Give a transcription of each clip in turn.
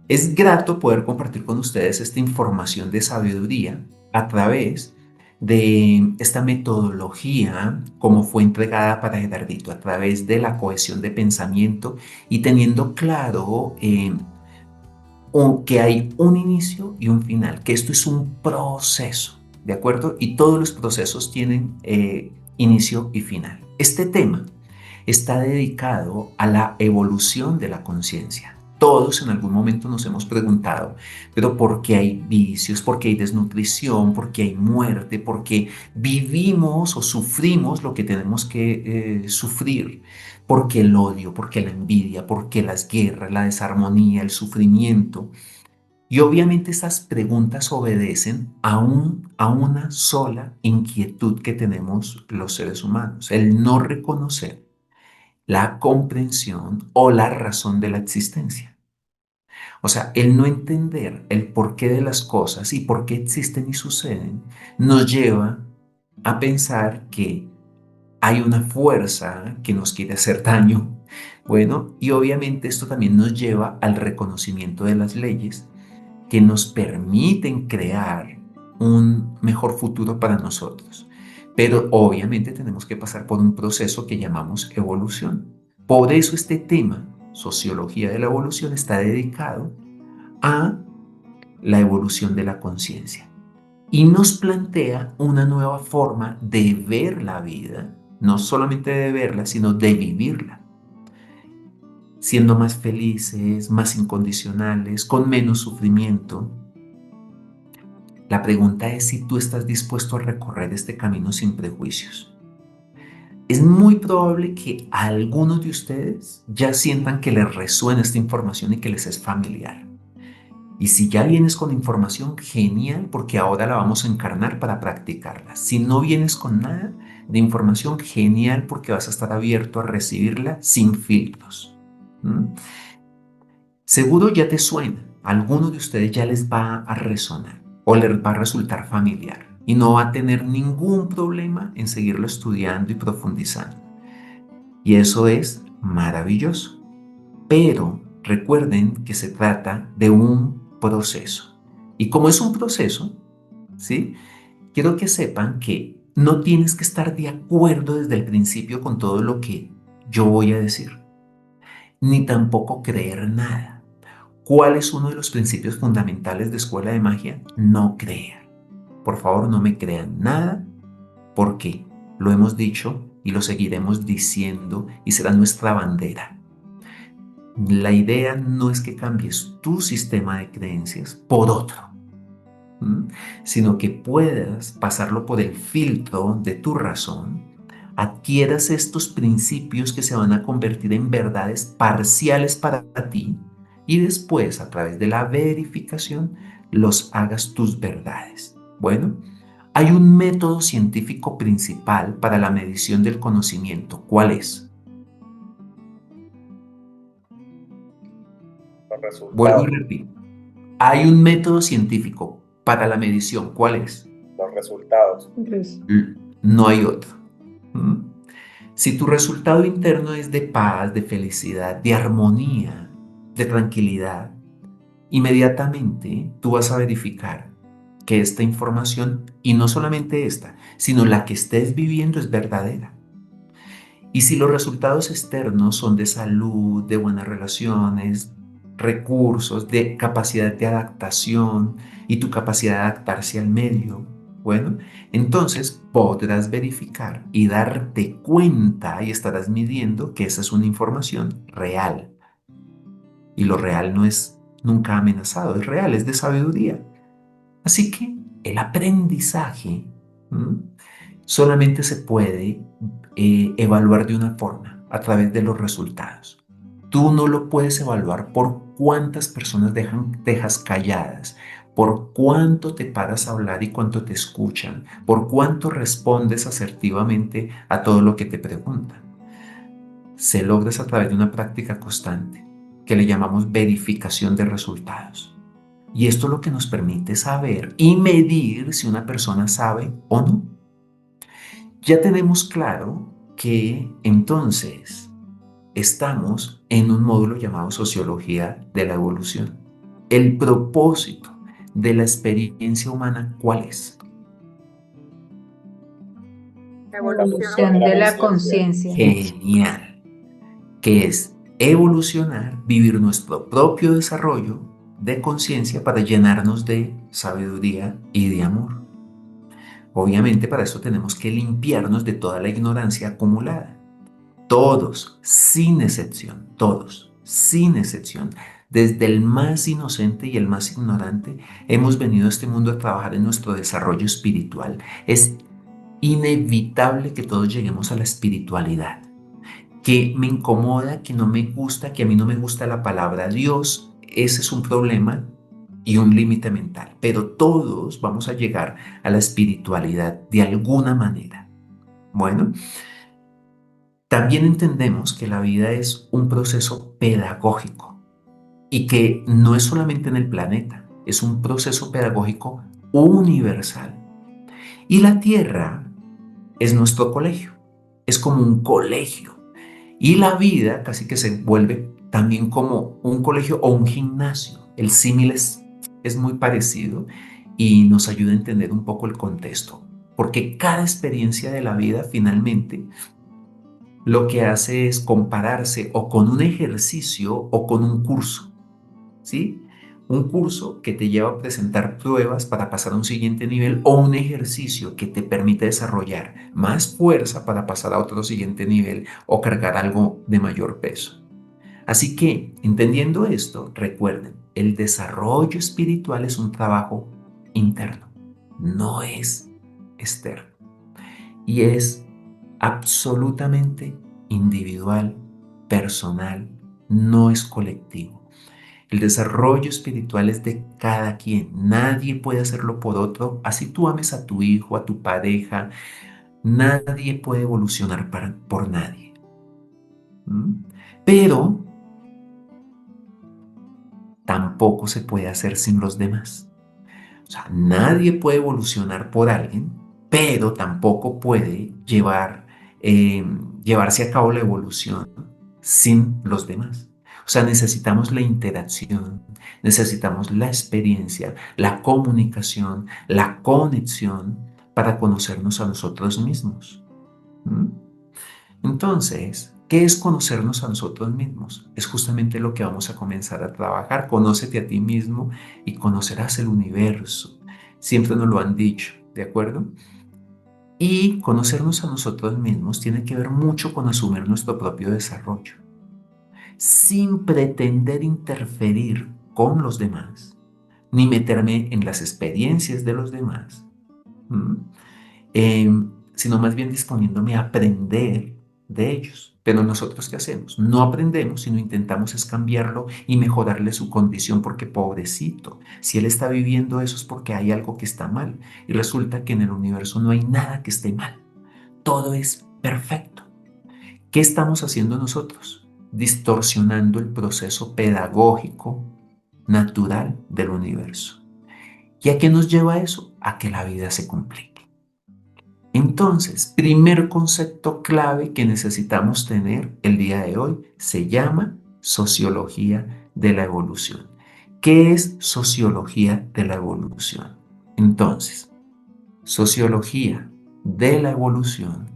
Es grato poder compartir con ustedes esta información de sabiduría a través de esta metodología como fue entregada para Gerardito, a través de la cohesión de pensamiento y teniendo claro que hay un inicio y un final, que esto es un proceso, ¿de acuerdo? Y todos los procesos tienen inicio y final. Este tema está dedicado a la evolución de la conciencia. Todos en algún momento nos hemos preguntado, pero ¿por qué hay vicios? ¿Por qué hay desnutrición? ¿Por qué hay muerte? ¿Por qué vivimos o sufrimos lo que tenemos que sufrir? ¿Por qué el odio? ¿Por qué la envidia? ¿Por qué las guerras, la desarmonía, el sufrimiento? Y obviamente esas preguntas obedecen a una sola inquietud que tenemos los seres humanos, el no reconocer la comprensión o la razón de la existencia. O sea, el no entender el porqué de las cosas y por qué existen y suceden nos lleva a pensar que hay una fuerza que nos quiere hacer daño. Bueno, y obviamente esto también nos lleva al reconocimiento de las leyes que nos permiten crear un mejor futuro para nosotros. Pero obviamente tenemos que pasar por un proceso que llamamos evolución. Por eso este tema, sociología de la evolución, está dedicado a la evolución de la conciencia y nos plantea una nueva forma de ver la vida, no solamente de verla, sino de vivirla, siendo más felices, más incondicionales, con menos sufrimiento. La pregunta es si tú estás dispuesto a recorrer este camino sin prejuicios. Es muy probable que algunos de ustedes ya sientan que les resuena esta información y que les es familiar. Y si ya vienes con información, genial, porque ahora la vamos a encarnar para practicarla. Si no vienes con nada de información, genial, porque vas a estar abierto a recibirla sin filtros. ¿Mm? Seguro ya te suena, a alguno de ustedes ya les va a resonar o les va a resultar familiar y no va a tener ningún problema en seguirlo estudiando y profundizando. Y eso es maravilloso. Pero recuerden que se trata de un proceso. Y como es un proceso, ¿sí? Quiero que sepan que no tienes que estar de acuerdo desde el principio con todo lo que yo voy a decir, ni tampoco creer nada. ¿Cuál es uno de los principios fundamentales de Escuela de Magia? No crean. Por favor, no me crean nada porque lo hemos dicho y lo seguiremos diciendo y será nuestra bandera. La idea no es que cambies tu sistema de creencias por otro, ¿m? Sino que puedas pasarlo por el filtro de tu razón, adquieras estos principios que se van a convertir en verdades parciales para ti y después, a través de la verificación, los hagas tus verdades. Bueno, hay un método científico principal para la medición del conocimiento. ¿Cuál es? Los Vuelvo y resultados, repito. Hay un método científico para la medición. ¿Cuál es? los resultados. No hay otro. ¿Mm? Si tu resultado interno es de paz, de felicidad, de armonía, de tranquilidad, inmediatamente tú vas a verificar que esta información, y no solamente esta, sino la que estés viviendo es verdadera. Y si los resultados externos son de salud, de buenas relaciones, recursos, de capacidad de adaptación y tu capacidad de adaptarse al medio, bueno, entonces podrás verificar y darte cuenta y estarás midiendo que esa es una información real. Y lo real no es nunca amenazado, es real, es de sabiduría. Así que el aprendizaje, ¿m? Solamente se puede evaluar de una forma, a través de los resultados. Tú no lo puedes evaluar por cuántas personas dejas calladas, por cuánto te paras a hablar y cuánto te escuchan, por cuánto respondes asertivamente a todo lo que te preguntan. Se logra a través de una práctica constante que le llamamos verificación de resultados. Y esto lo que nos permite saber y medir si una persona sabe o no. Ya tenemos claro que entonces estamos en un módulo llamado Sociología de la Evolución. el propósito de la experiencia humana, ¿cuál es? La evolución. Evolución de la conciencia. Genial, que es evolucionar, vivir nuestro propio desarrollo de conciencia para llenarnos de sabiduría y de amor. Obviamente para eso tenemos que limpiarnos de toda la ignorancia acumulada. Todos, sin excepción, todos, sin excepción, desde el más inocente y el más ignorante, hemos venido a este mundo a trabajar en nuestro desarrollo espiritual. Es inevitable que todos lleguemos a la espiritualidad. Que me incomoda, que no me gusta, que a mí no me gusta la palabra Dios, ese es un problema y un límite mental. Pero todos vamos a llegar a la espiritualidad de alguna manera. Bueno, también entendemos que la vida es un proceso pedagógico y que no es solamente en el planeta, es un proceso pedagógico universal. Y la Tierra es nuestro colegio, es como un colegio. Y la vida casi que se vuelve también como un colegio o un gimnasio. El símil es muy parecido y nos ayuda a entender un poco el contexto, porque cada experiencia de la vida finalmente lo que hace es compararse o con un ejercicio o con un curso, ¿sí? Un curso que te lleva a presentar pruebas para pasar a un siguiente nivel o un ejercicio que te permite desarrollar más fuerza para pasar a otro siguiente nivel o cargar algo de mayor peso. Así que, entendiendo esto, recuerden, el desarrollo espiritual es un trabajo interno, no es externo y es absolutamente individual, personal, no es colectivo. El desarrollo espiritual es de cada quien. Nadie puede hacerlo por otro. Así tú ames a tu hijo, a tu pareja. Nadie puede evolucionar por nadie. ¿Mm? Pero tampoco se puede hacer sin los demás. O sea, nadie puede evolucionar por alguien, pero tampoco puede eh, llevarse a cabo la evolución sin los demás. O sea, necesitamos la interacción, necesitamos la experiencia, la comunicación, la conexión para conocernos a nosotros mismos. ¿Mm? Entonces, ¿qué es conocernos a nosotros mismos? Es justamente lo que vamos a comenzar a trabajar. Conócete a ti mismo y conocerás el universo. Siempre nos lo han dicho, ¿de acuerdo? Y conocernos a nosotros mismos tiene que ver mucho con asumir nuestro propio desarrollo, sin pretender interferir con los demás, ni meterme en las experiencias de los demás. ¿Mm? Sino más bien disponiéndome a aprender de ellos. Pero nosotros, ¿qué hacemos? No aprendemos, sino intentamos es cambiarlo y mejorarle su condición porque pobrecito, si él está viviendo eso es porque hay algo que está mal. Y resulta que en el universo no hay nada que esté mal. Todo es perfecto. ¿Qué estamos haciendo nosotros? Distorsionando el proceso pedagógico natural del universo. ¿Y a qué nos lleva eso? A que la vida se complique. Entonces, primer concepto clave que necesitamos tener el día de hoy se llama sociología de la evolución. ¿Qué es sociología de la evolución? Entonces, sociología de la evolución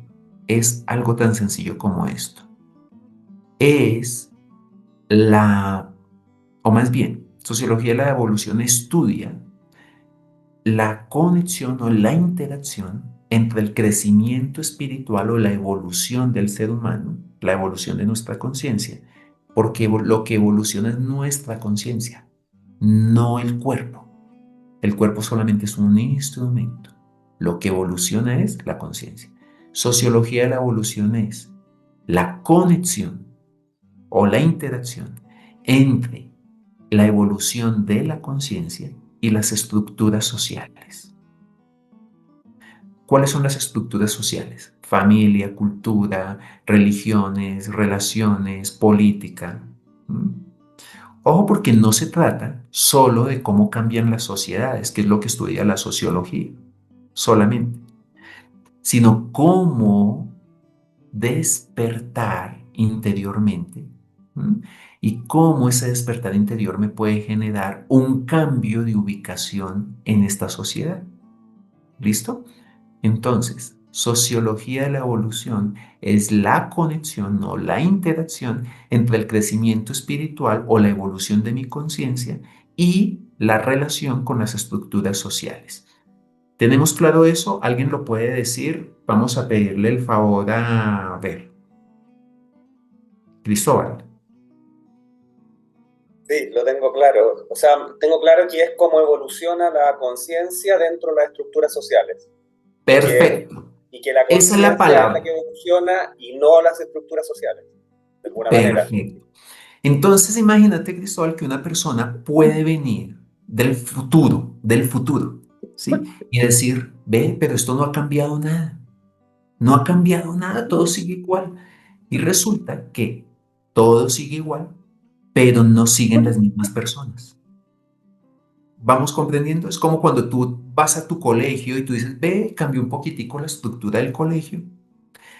es algo tan sencillo como esto. Es o más bien, sociología de la evolución estudia la conexión o la interacción entre el crecimiento espiritual o la evolución del ser humano, la evolución de nuestra conciencia, porque lo que evoluciona es nuestra conciencia, no el cuerpo. El cuerpo solamente es un instrumento. Lo que evoluciona es la conciencia. Sociología de la evolución es la conexión o la interacción entre la evolución de la conciencia y las estructuras sociales. ¿Cuáles son las estructuras sociales? Familia, cultura, religiones, relaciones, política. ¿Mm? Ojo, porque no se trata solo de cómo cambian las sociedades, que es lo que estudia la sociología, solamente, sino cómo despertar interiormente ¿m? Y cómo ese despertar interior me puede generar un cambio de ubicación en esta sociedad. ¿Listo? Entonces, sociología de la evolución es la conexión o la interacción entre el crecimiento espiritual o la evolución de mi conciencia y la relación con las estructuras sociales. ¿Tenemos claro eso? ¿Alguien lo puede decir? Vamos a pedirle el favor a ver, Cristóbal. Sí, lo tengo claro. O sea, tengo claro que es cómo evoluciona la conciencia dentro de las estructuras sociales. Y que, Perfecto. y que la Esa es la conciencia es la que palabra. evoluciona y no las estructuras sociales, de alguna manera. Perfecto. Entonces, imagínate, Cristóbal, que una persona puede venir del futuro, ¿sí? Y decir, ve, pero esto no ha cambiado nada. No ha cambiado nada, todo sigue igual. Y resulta que todo sigue igual, pero no siguen las mismas personas. ¿Vamos comprendiendo? Es como cuando tú vas a tu colegio y tú dices, ve, cambió un poquitico la estructura del colegio.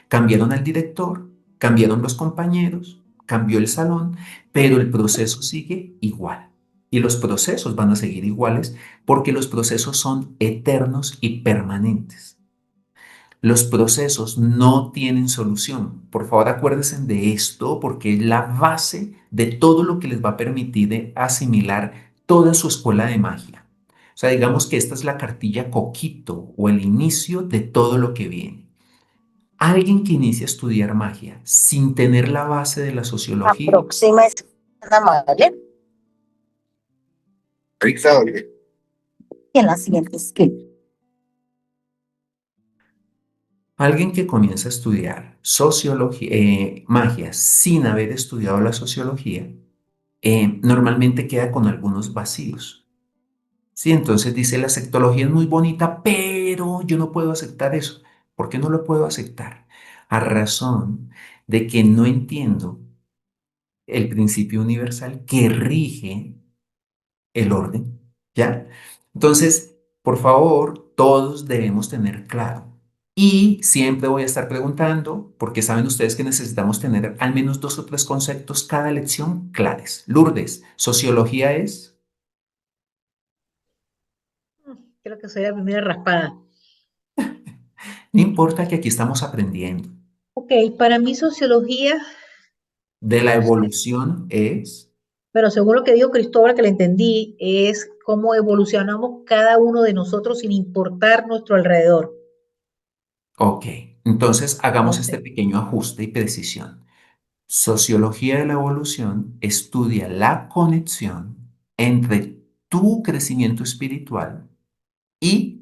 Cambiaron al director, cambiaron los compañeros, cambió el salón, pero el proceso sigue igual. Y los procesos van a seguir iguales porque los procesos son eternos y permanentes. Los procesos no tienen solución. Por favor, acuérdense de esto porque es la base de todo lo que les va a permitir de asimilar toda su escuela de magia. O sea, digamos que esta es la cartilla coquito o el inicio de todo lo que viene. Alguien que inicia a estudiar magia sin tener la base de la La sociología, próxima es tan amable. Y en la siguiente es que alguien que comienza a estudiar sociología, magia sin haber estudiado la sociología, normalmente queda con algunos vacíos. Sí, entonces dice, la sectología es muy bonita, pero yo no puedo aceptar eso. ¿Por qué no lo puedo aceptar? A razón de que no entiendo el principio universal que rige el orden, ¿ya? Entonces, por favor, todos debemos tener claro. Y siempre voy a estar preguntando, porque saben ustedes que necesitamos tener al menos 2 o 3 conceptos cada lección claves. Lourdes, sociología es, Creo que soy la primera raspada. no importa que aquí estamos aprendiendo. Ok, para mí sociología, De la evolución es, pero según lo que dijo Cristóbal, que le entendí, es cómo evolucionamos cada uno de nosotros sin importar nuestro alrededor. ok, entonces hagamos este Entonces, pequeño ajuste y precisión. Sociología de la evolución estudia la conexión entre tu crecimiento espiritual y,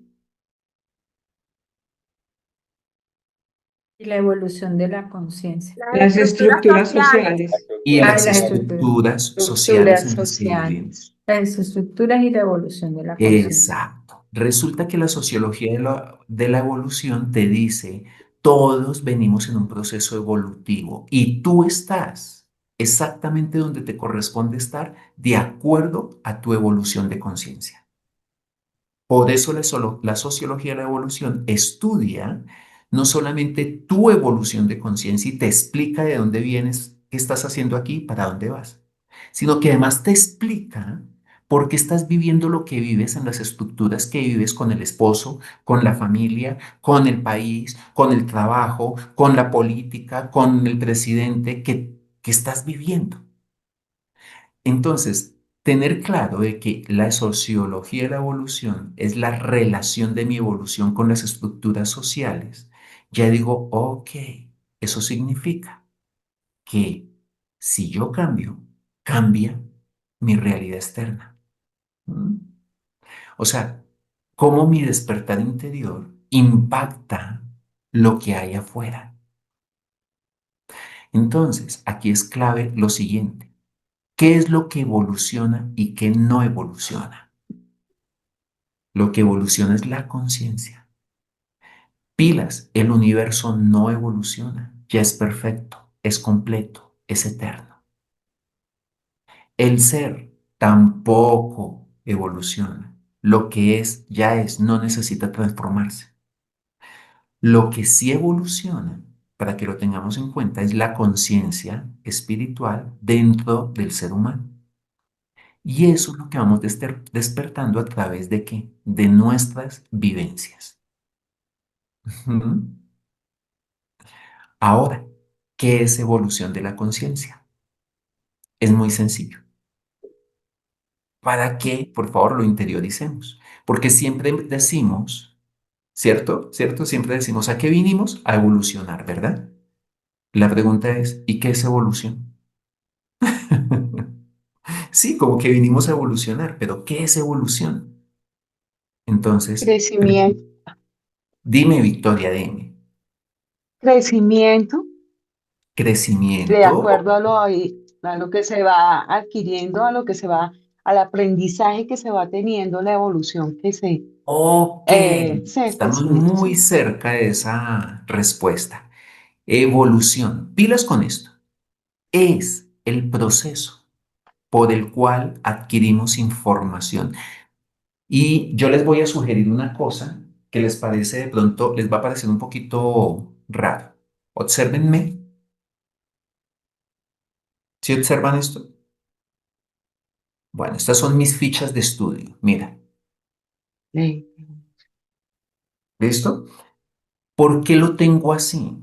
Y la evolución de la conciencia. Las estructuras La sociales. y estructura Ah, las las social. estructuras sociales estructuras en las que sociales. vivimos. Las estructuras y la evolución de la conciencia. Exacto. Resulta que la sociología de la evolución te dice, todos venimos en un proceso evolutivo y tú estás exactamente donde te corresponde estar de acuerdo a tu evolución de conciencia. Por eso la sociología de la evolución estudia no solamente tu evolución de conciencia y te explica de dónde vienes, qué estás haciendo aquí, para dónde vas, sino que además te explica por qué estás viviendo lo que vives en las estructuras que vives con el esposo, con la familia, con el país, con el trabajo, con la política, con el presidente que estás viviendo. Entonces, tener claro de que la sociología de la evolución es la relación de mi evolución con las estructuras sociales, ya digo, ok, eso significa que si yo cambio, cambia mi realidad externa. ¿Mm? O sea, cómo mi despertar interior impacta lo que hay afuera. Entonces, aquí es clave lo siguiente. ¿Qué es lo que evoluciona y qué no evoluciona? Lo que evoluciona es la conciencia. Pilas, el universo no evoluciona, ya es perfecto, es completo, es eterno. El ser tampoco evoluciona. Lo que es, ya es, no necesita transformarse. Lo que sí evoluciona para que lo tengamos en cuenta, es la conciencia espiritual dentro del ser humano. Y eso es lo que vamos despertando a través de qué? De nuestras vivencias. Ujú. Ahora, ¿qué es evolución de la conciencia? Es muy sencillo. ¿Para qué? Por favor, lo interioricemos. Porque siempre decimos, ¿cierto? ¿Cierto? Siempre decimos, ¿a qué vinimos? A evolucionar, ¿verdad? La pregunta es, ¿y qué es evolución? Sí, como que vinimos a evolucionar, pero ¿qué es evolución? Entonces, Crecimiento, dime, Victoria, dime. crecimiento de Crecimiento. acuerdo a lo que se va adquiriendo, a lo que se va, al aprendizaje que se va teniendo, la evolución que Ok, se estamos facilita, muy ¿sí? cerca de esa respuesta. Evolución. Pilas con esto. Es el proceso por el cual adquirimos información. Y yo les voy a sugerir una cosa que les parece de pronto, les va a parecer un poquito raro. Obsérvenme. ¿Sí observan esto? Bueno, estas son mis fichas de estudio. Mira, Eh, ¿listo? ¿Por qué lo tengo así?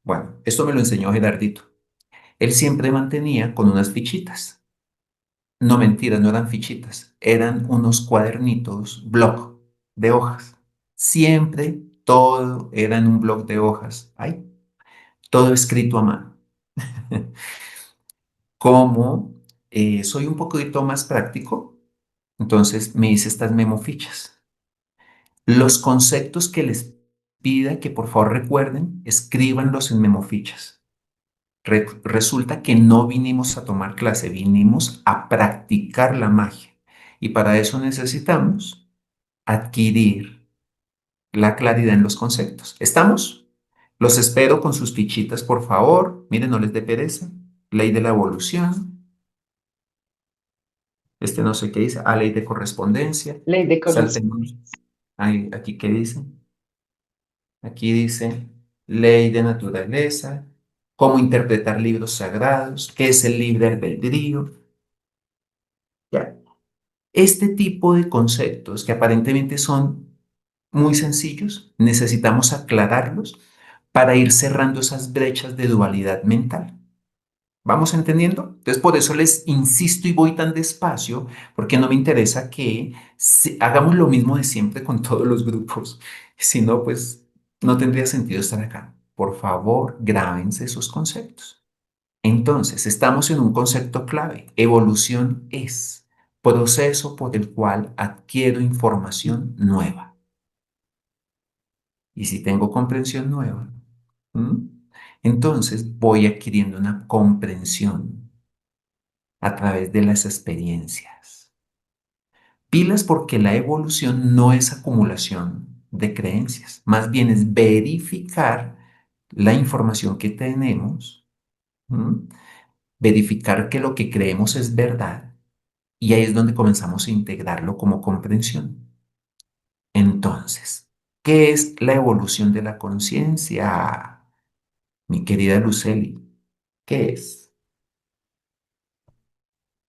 Bueno, esto me lo enseñó Gerardito. Él siempre mantenía con unas fichitas. No mentiras, no eran fichitas, eran unos cuadernitos, bloc de hojas. Siempre todo era en un bloc de hojas. Ay, todo escrito a mano. Como soy un poquito más práctico, entonces me hice estas memofichas. Los conceptos que les pida que por favor recuerden, escríbanlos en memofichas. Resulta que no vinimos a tomar clase, vinimos a practicar la magia. Y para eso necesitamos adquirir la claridad en los conceptos. ¿Estamos? Los espero con sus fichitas, por favor. Miren, no les dé pereza. Ley de la evolución. Este no sé qué dice. Ah, ley de correspondencia. ley de Saltemos. correspondencia. Ay, aquí qué dice. Aquí dice ley de naturaleza. Cómo interpretar libros sagrados. ¿Qué es el libre albedrío? Ya. Este tipo de conceptos que aparentemente son muy sencillos, necesitamos aclararlos para ir cerrando esas brechas de dualidad mental. ¿Vamos entendiendo? Entonces, por eso les insisto y voy tan despacio, porque no me interesa que hagamos lo mismo de siempre con todos los grupos. Si no, pues no tendría sentido estar acá. Por favor, grábense esos conceptos. Entonces, estamos en un concepto clave. Evolución es proceso por el cual adquiero información nueva. Y si tengo comprensión nueva, ¿m? Entonces voy adquiriendo una comprensión a través de las experiencias. Pilas porque la evolución no es acumulación de creencias, más bien es verificar la información que tenemos, ¿m? Verificar que lo que creemos es verdad y ahí es donde comenzamos a integrarlo como comprensión. Entonces, ¿qué es la evolución de la conciencia? Mi querida Luceli, ¿qué es?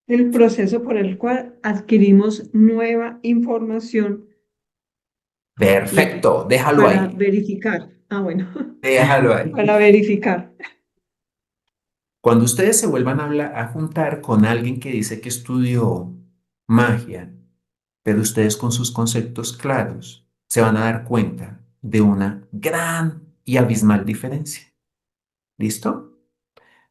El proceso por el cual adquirimos nueva información y Perfecto, déjalo para ahí, verificar. Ah, bueno, déjalo ahí. para verificar. Cuando ustedes se vuelvan a juntar con alguien que dice que estudió magia, pero ustedes con sus conceptos claros, se van a dar cuenta de una gran y abismal diferencia. ¿Listo?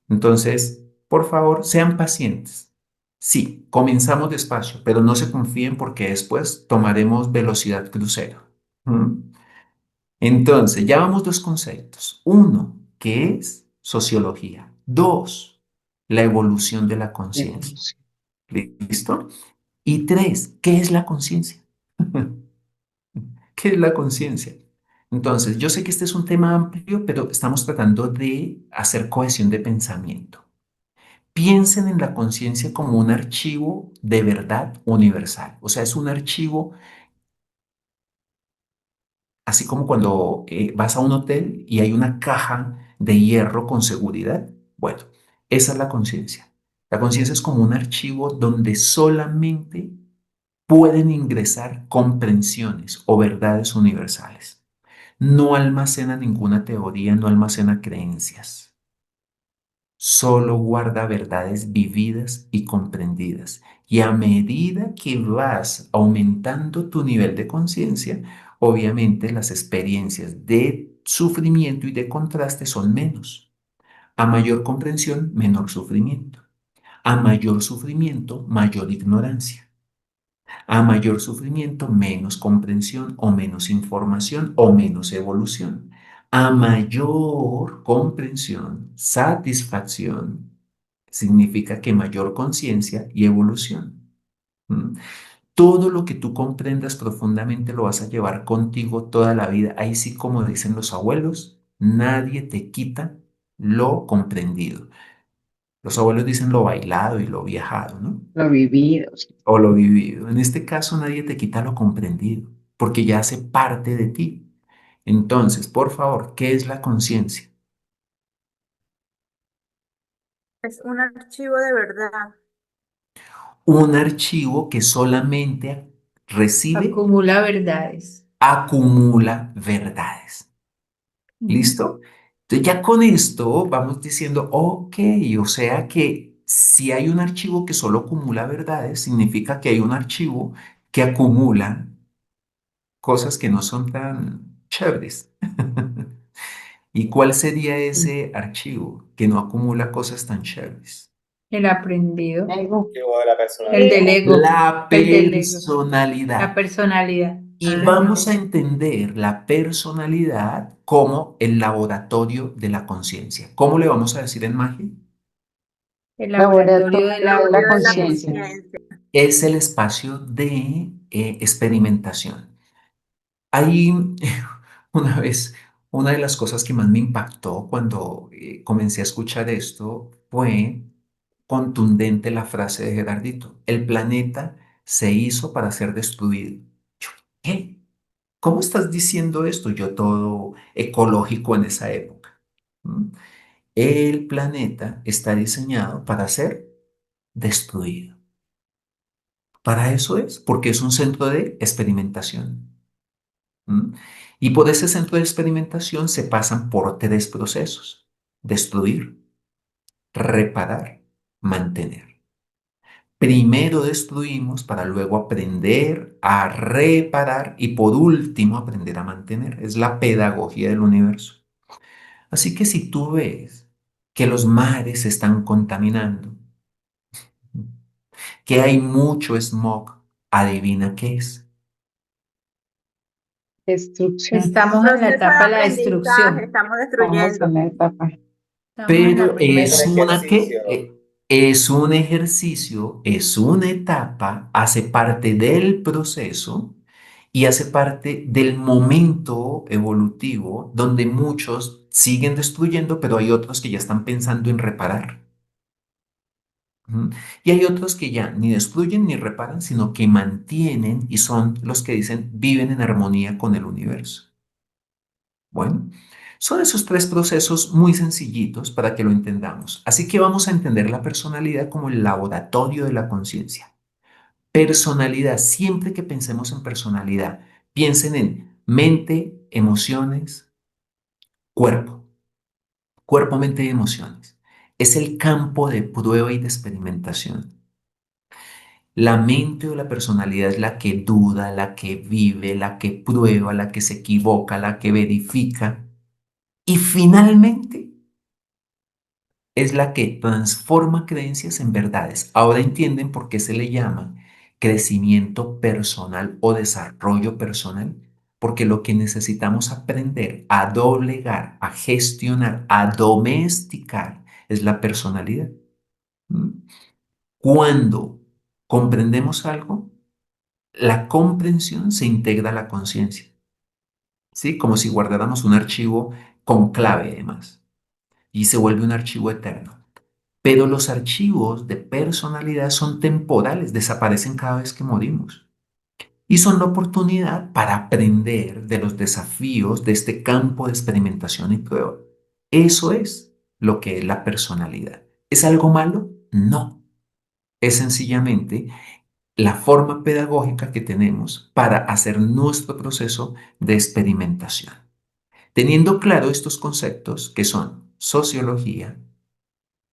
Entonces, por favor, sean pacientes. Sí, comenzamos despacio, pero no se confíen porque después tomaremos velocidad crucero. ¿Mm? Entonces, ya vamos dos conceptos. Uno, que es sociología. Dos, la evolución de la conciencia. Evolución. ¿Listo? Y tres, ¿qué es la conciencia? ¿Qué es la conciencia? Entonces, yo sé que este es un tema amplio, pero estamos tratando de hacer cohesión de pensamiento. Piensen en la conciencia como un archivo de verdad universal. O sea, es un archivo Así como cuando vas a un hotel y hay una caja de hierro con seguridad. Bueno, esa es la conciencia. La conciencia es como un archivo donde solamente pueden ingresar comprensiones o verdades universales. No almacena ninguna teoría, no almacena creencias. Solo guarda verdades vividas y comprendidas. Y a medida que vas aumentando tu nivel de conciencia, obviamente las experiencias de sufrimiento y de contraste son menos. A mayor comprensión, menor sufrimiento. A mayor sufrimiento, mayor ignorancia. A mayor sufrimiento, menos comprensión o menos información o menos evolución. A mayor comprensión, satisfacción, significa que mayor conciencia y evolución. ¿Mm? Todo lo que tú comprendas profundamente lo vas a llevar contigo toda la vida. Ahí sí, como dicen los abuelos, nadie te quita lo comprendido. Los abuelos dicen lo bailado y lo viajado, ¿no? Lo vivido. Sí. O lo vivido. En este caso, nadie te quita lo comprendido, porque ya hace parte de ti. Entonces, por favor, ¿qué es la conciencia? Es un archivo de verdad. Un archivo que solamente recibe, Acumula verdades. acumula verdades. Ujú. ¿Listo? Entonces, ya con esto vamos diciendo, ok, o sea que si hay un archivo que solo acumula verdades, significa que hay un archivo que acumula cosas que no son tan chéveres. ¿Y cuál sería ese archivo que no acumula cosas tan chéveres? El aprendido. Ego. Archivo de la El personalidad. del ego. La El del ego. La personalidad. personalidad. Y Ah, vamos a entender la personalidad como el laboratorio de la conciencia. ¿Cómo le vamos a decir en magia? el Laboratorio laboratorio de la de la conciencia. conciencia. Es el espacio de experimentación. Ahí, una vez, una de las cosas que más me impactó cuando comencé a escuchar esto fue contundente la frase de Gerardito: el planeta se hizo para ser destruido. Yo, ¿qué? ¿Cómo estás diciendo esto? Yo todo ecológico en esa época. ¿Mm? El planeta está diseñado para ser destruido. Para eso es, porque es un centro de experimentación. ¿Mm? Y por ese centro de experimentación se pasan por tres procesos: destruir, reparar, mantener. Primero destruimos para luego aprender a reparar y por último aprender a mantener. Es la pedagogía del universo. Así que si tú ves que los mares se están contaminando, que hay mucho smog, adivina qué es. Destrucción. Estamos en la etapa de la destrucción. Estamos en la etapa. Estamos en la Pero primera. Un es una ejercicio. qué, es un ejercicio, es una etapa, hace parte del proceso y hace parte del momento evolutivo donde muchos siguen destruyendo, pero hay otros que ya están pensando en reparar. Ujú. Y hay otros que ya ni destruyen ni reparan, sino que mantienen y son los que dicen viven en armonía con el universo. Bueno, son esos tres procesos muy sencillitos para que lo entendamos. Así que vamos a entender la personalidad como el laboratorio de la conciencia. Personalidad, siempre que pensemos en personalidad, piensen en mente, emociones, cuerpo. Cuerpo, mente y emociones. Es el campo de prueba y de experimentación. La mente o la personalidad es la que duda, la que vive, la que prueba, la que se equivoca, la que verifica. Y finalmente es la que transforma creencias en verdades. Ahora entienden por qué se le llama crecimiento personal o desarrollo personal, porque lo que necesitamos aprender a doblegar, a gestionar, a domesticar es la personalidad. ¿Mm? Cuando comprendemos algo, la comprensión se integra a la conciencia, ¿sí? Como si guardáramos un archivo con clave además, y se vuelve un archivo eterno. Pero los archivos de personalidad son temporales, desaparecen cada vez que morimos. y son la oportunidad para aprender de los desafíos de este campo de experimentación y prueba. Eso es lo que es la personalidad. ¿Es algo malo? No. Es sencillamente la forma pedagógica que tenemos para hacer nuestro proceso de experimentación. Teniendo claro estos conceptos que son sociología,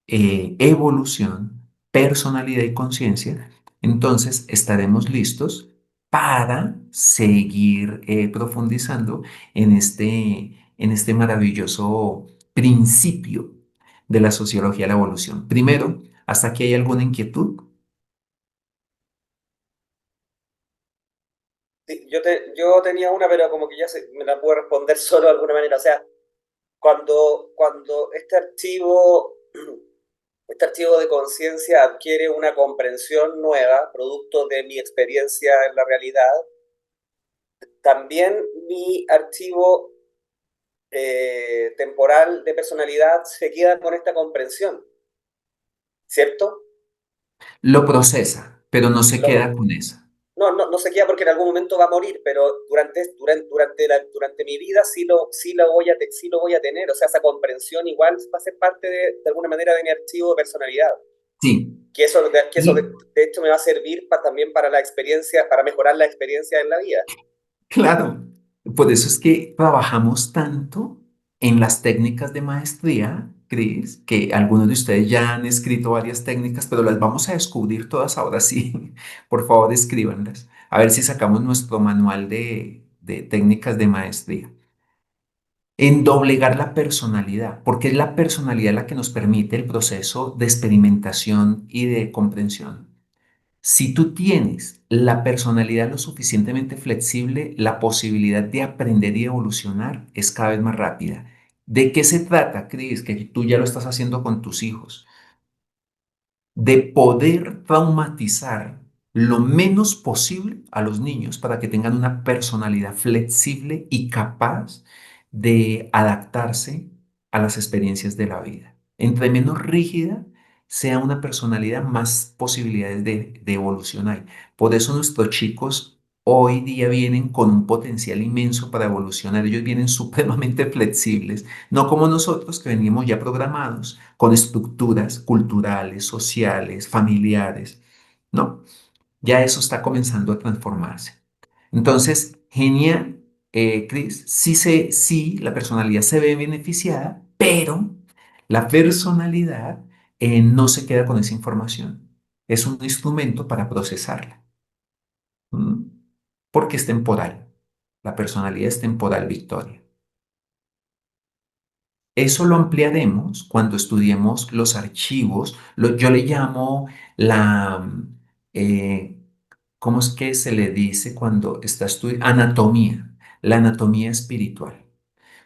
evolución, personalidad y conciencia, entonces estaremos listos para seguir profundizando en este maravilloso principio de la sociología de la evolución. Primero, ¿hasta aquí hay alguna inquietud? Sí, yo tenía una, pero como que ya me la puedo responder solo de alguna manera. O sea, cuando este archivo de conciencia adquiere una comprensión nueva, producto de mi experiencia en la realidad, también mi archivo temporal de personalidad se queda con esta comprensión, ¿cierto? Lo procesa, pero no se queda Lo, con esa. no se queda porque en algún momento va a morir, pero durante mi vida sí lo voy a tener. O sea, esa comprensión igual va a ser parte de alguna manera de mi archivo de personalidad. Sí. Que eso de hecho me va a servir también para la experiencia, para mejorar la experiencia en la vida. Claro, por eso es que trabajamos tanto en las técnicas de maestría, Cris, que algunos de ustedes ya han escrito varias técnicas, pero las vamos a descubrir todas ahora sí. Por favor, escríbanlas. A ver si sacamos nuestro manual de técnicas de maestría. En doblegar la personalidad, porque es la personalidad la que nos permite el proceso de experimentación y de comprensión. Si tú tienes la personalidad lo suficientemente flexible, la posibilidad de aprender y evolucionar es cada vez más rápida. ¿De qué se trata, Cris? Que tú ya lo estás haciendo con tus hijos. De poder traumatizar lo menos posible a los niños para que tengan una personalidad flexible y capaz de adaptarse a las experiencias de la vida. Entre menos rígida sea una personalidad, más posibilidades de evolución hay. Por eso nuestros chicos hoy día vienen con un potencial inmenso para evolucionar. Ellos vienen supremamente flexibles, no como nosotros que venimos ya programados con estructuras culturales, sociales, familiares, ¿no? Ya eso está comenzando a transformarse. Entonces, genial, Chris, sí, la personalidad se ve beneficiada, pero la personalidad no se queda con esa información. Es un instrumento para procesarla, ¿m? Porque es temporal. La personalidad es temporal, Victoria. Eso lo ampliaremos cuando estudiemos los archivos. Yo le llamo la, eh, ¿cómo es que se le dice cuando está estudiando? Anatomía, la anatomía espiritual.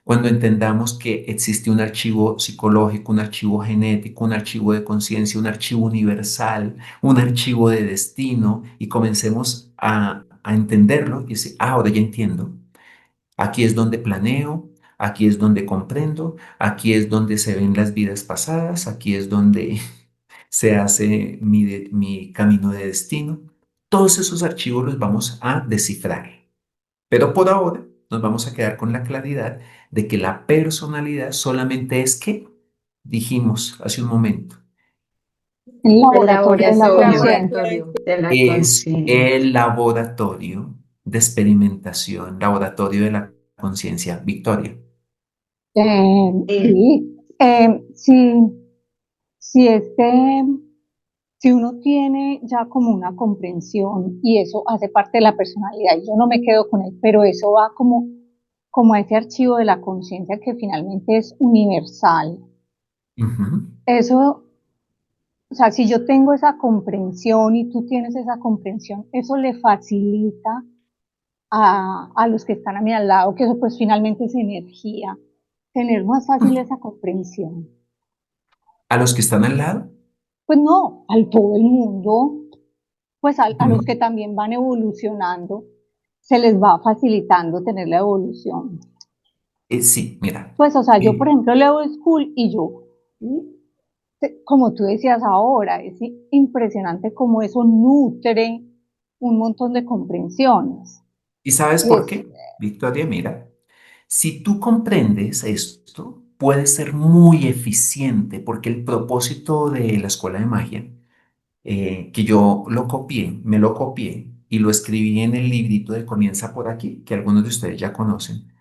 Cuando entendamos que existe un archivo psicológico, un archivo genético, un archivo de conciencia, un archivo universal, un archivo de destino, y comencemos a entenderlo y decir, ahora ya entiendo. Aquí es donde planeo, aquí es donde comprendo, aquí es donde se ven las vidas pasadas, aquí es donde se hace mi camino de destino. Todos esos archivos los vamos a descifrar. Pero por ahora nos vamos a quedar con la claridad de que la personalidad solamente es que dijimos hace un momento, El El laboratorio de la conciencia. laboratorio. De la es conciencia. el laboratorio de experimentación, laboratorio de la conciencia. Victoria. Sí, si este, si uno tiene ya como una comprensión y eso hace parte de la personalidad, y yo no me quedo con él, pero eso va como a ese archivo de la conciencia que finalmente es universal. Ujú. Eso, o sea, si yo tengo esa comprensión y tú tienes esa comprensión, eso le facilita a los que están a mi al lado, que eso pues finalmente es energía, tener más fácil esa comprensión. A los que están al lado. Pues no, al todo el mundo, pues a Ujú. los que también van evolucionando, se les va facilitando tener la evolución. Sí, mira. Pues, o sea, yo, por eh, ejemplo, leo School y yo, como tú decías ahora, es impresionante cómo eso nutre un montón de comprensiones. ¿Y sabes Y por es, qué? Victoria, mira, si tú comprendes esto, puedes ser muy eficiente porque el propósito de la escuela de magia, que yo lo copié, me lo copié y lo escribí en el librito de Comienza por aquí, que algunos de ustedes ya conocen,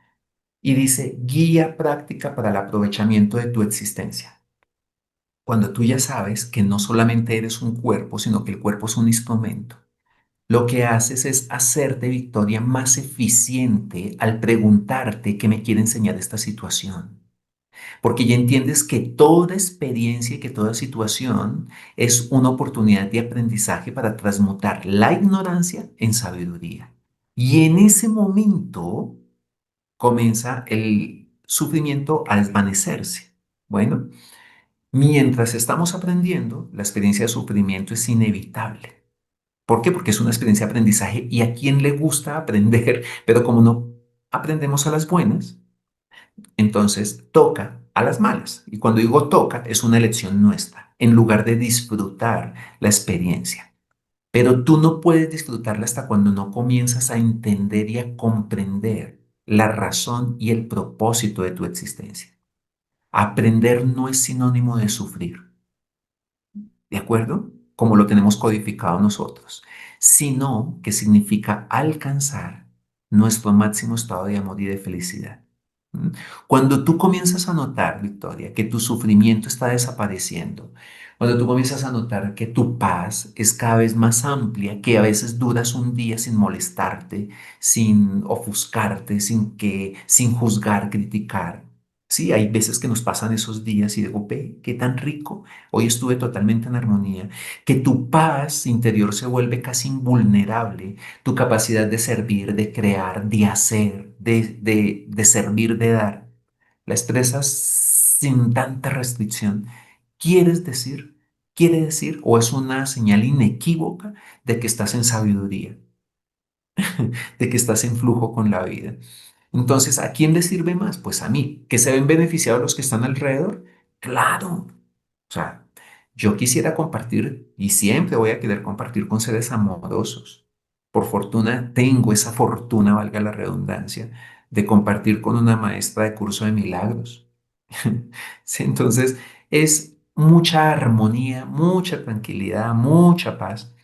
y dice guía práctica para el aprovechamiento de tu existencia. Cuando tú ya sabes que no solamente eres un cuerpo, sino que el cuerpo es un instrumento, lo que haces es hacerte, Victoria, más eficiente al preguntarte qué me quiere enseñar esta situación. Porque ya entiendes que toda experiencia y que toda situación es una oportunidad de aprendizaje para transmutar la ignorancia en sabiduría. Y en ese momento comienza el sufrimiento a desvanecerse. Bueno, mientras estamos aprendiendo, la experiencia de sufrimiento es inevitable. ¿Por qué? Porque es una experiencia de aprendizaje y a quien le gusta aprender, pero como no aprendemos a las buenas, entonces toca a las malas. Y cuando digo toca, es una elección nuestra, en lugar de disfrutar la experiencia. Pero tú no puedes disfrutarla hasta cuando no comienzas a entender y a comprender la razón y el propósito de tu existencia. Aprender no es sinónimo de sufrir. ¿De acuerdo? Como lo tenemos codificado nosotros, sino que significa alcanzar nuestro máximo estado de amor y de felicidad. ¿Mm? Cuando tú comienzas a notar, Victoria, que tu sufrimiento está desapareciendo, cuando tú comienzas a notar que tu paz es cada vez más amplia, que a veces duras un día sin molestarte, sin ofuscarte, sin juzgar, criticar. Sí, hay veces que nos pasan esos días y digo, ve, qué tan rico. Hoy estuve totalmente en armonía. Que tu paz interior se vuelve casi invulnerable. Tu capacidad de servir, de crear, de hacer, de servir, de dar, la expresas sin tanta restricción. ¿Quieres decir? Quiere decir, o es una señal inequívoca de que estás en sabiduría, de que estás en flujo con la vida. Entonces, ¿a quién le sirve más? Pues a mí. ¿Que se ven beneficiados los que están alrededor? Claro. O sea, yo quisiera compartir y siempre voy a querer compartir con seres amorosos. Por fortuna, tengo esa fortuna, valga la redundancia, de compartir con una maestra de curso de milagros. Sí, entonces, es mucha armonía, mucha tranquilidad, mucha paz.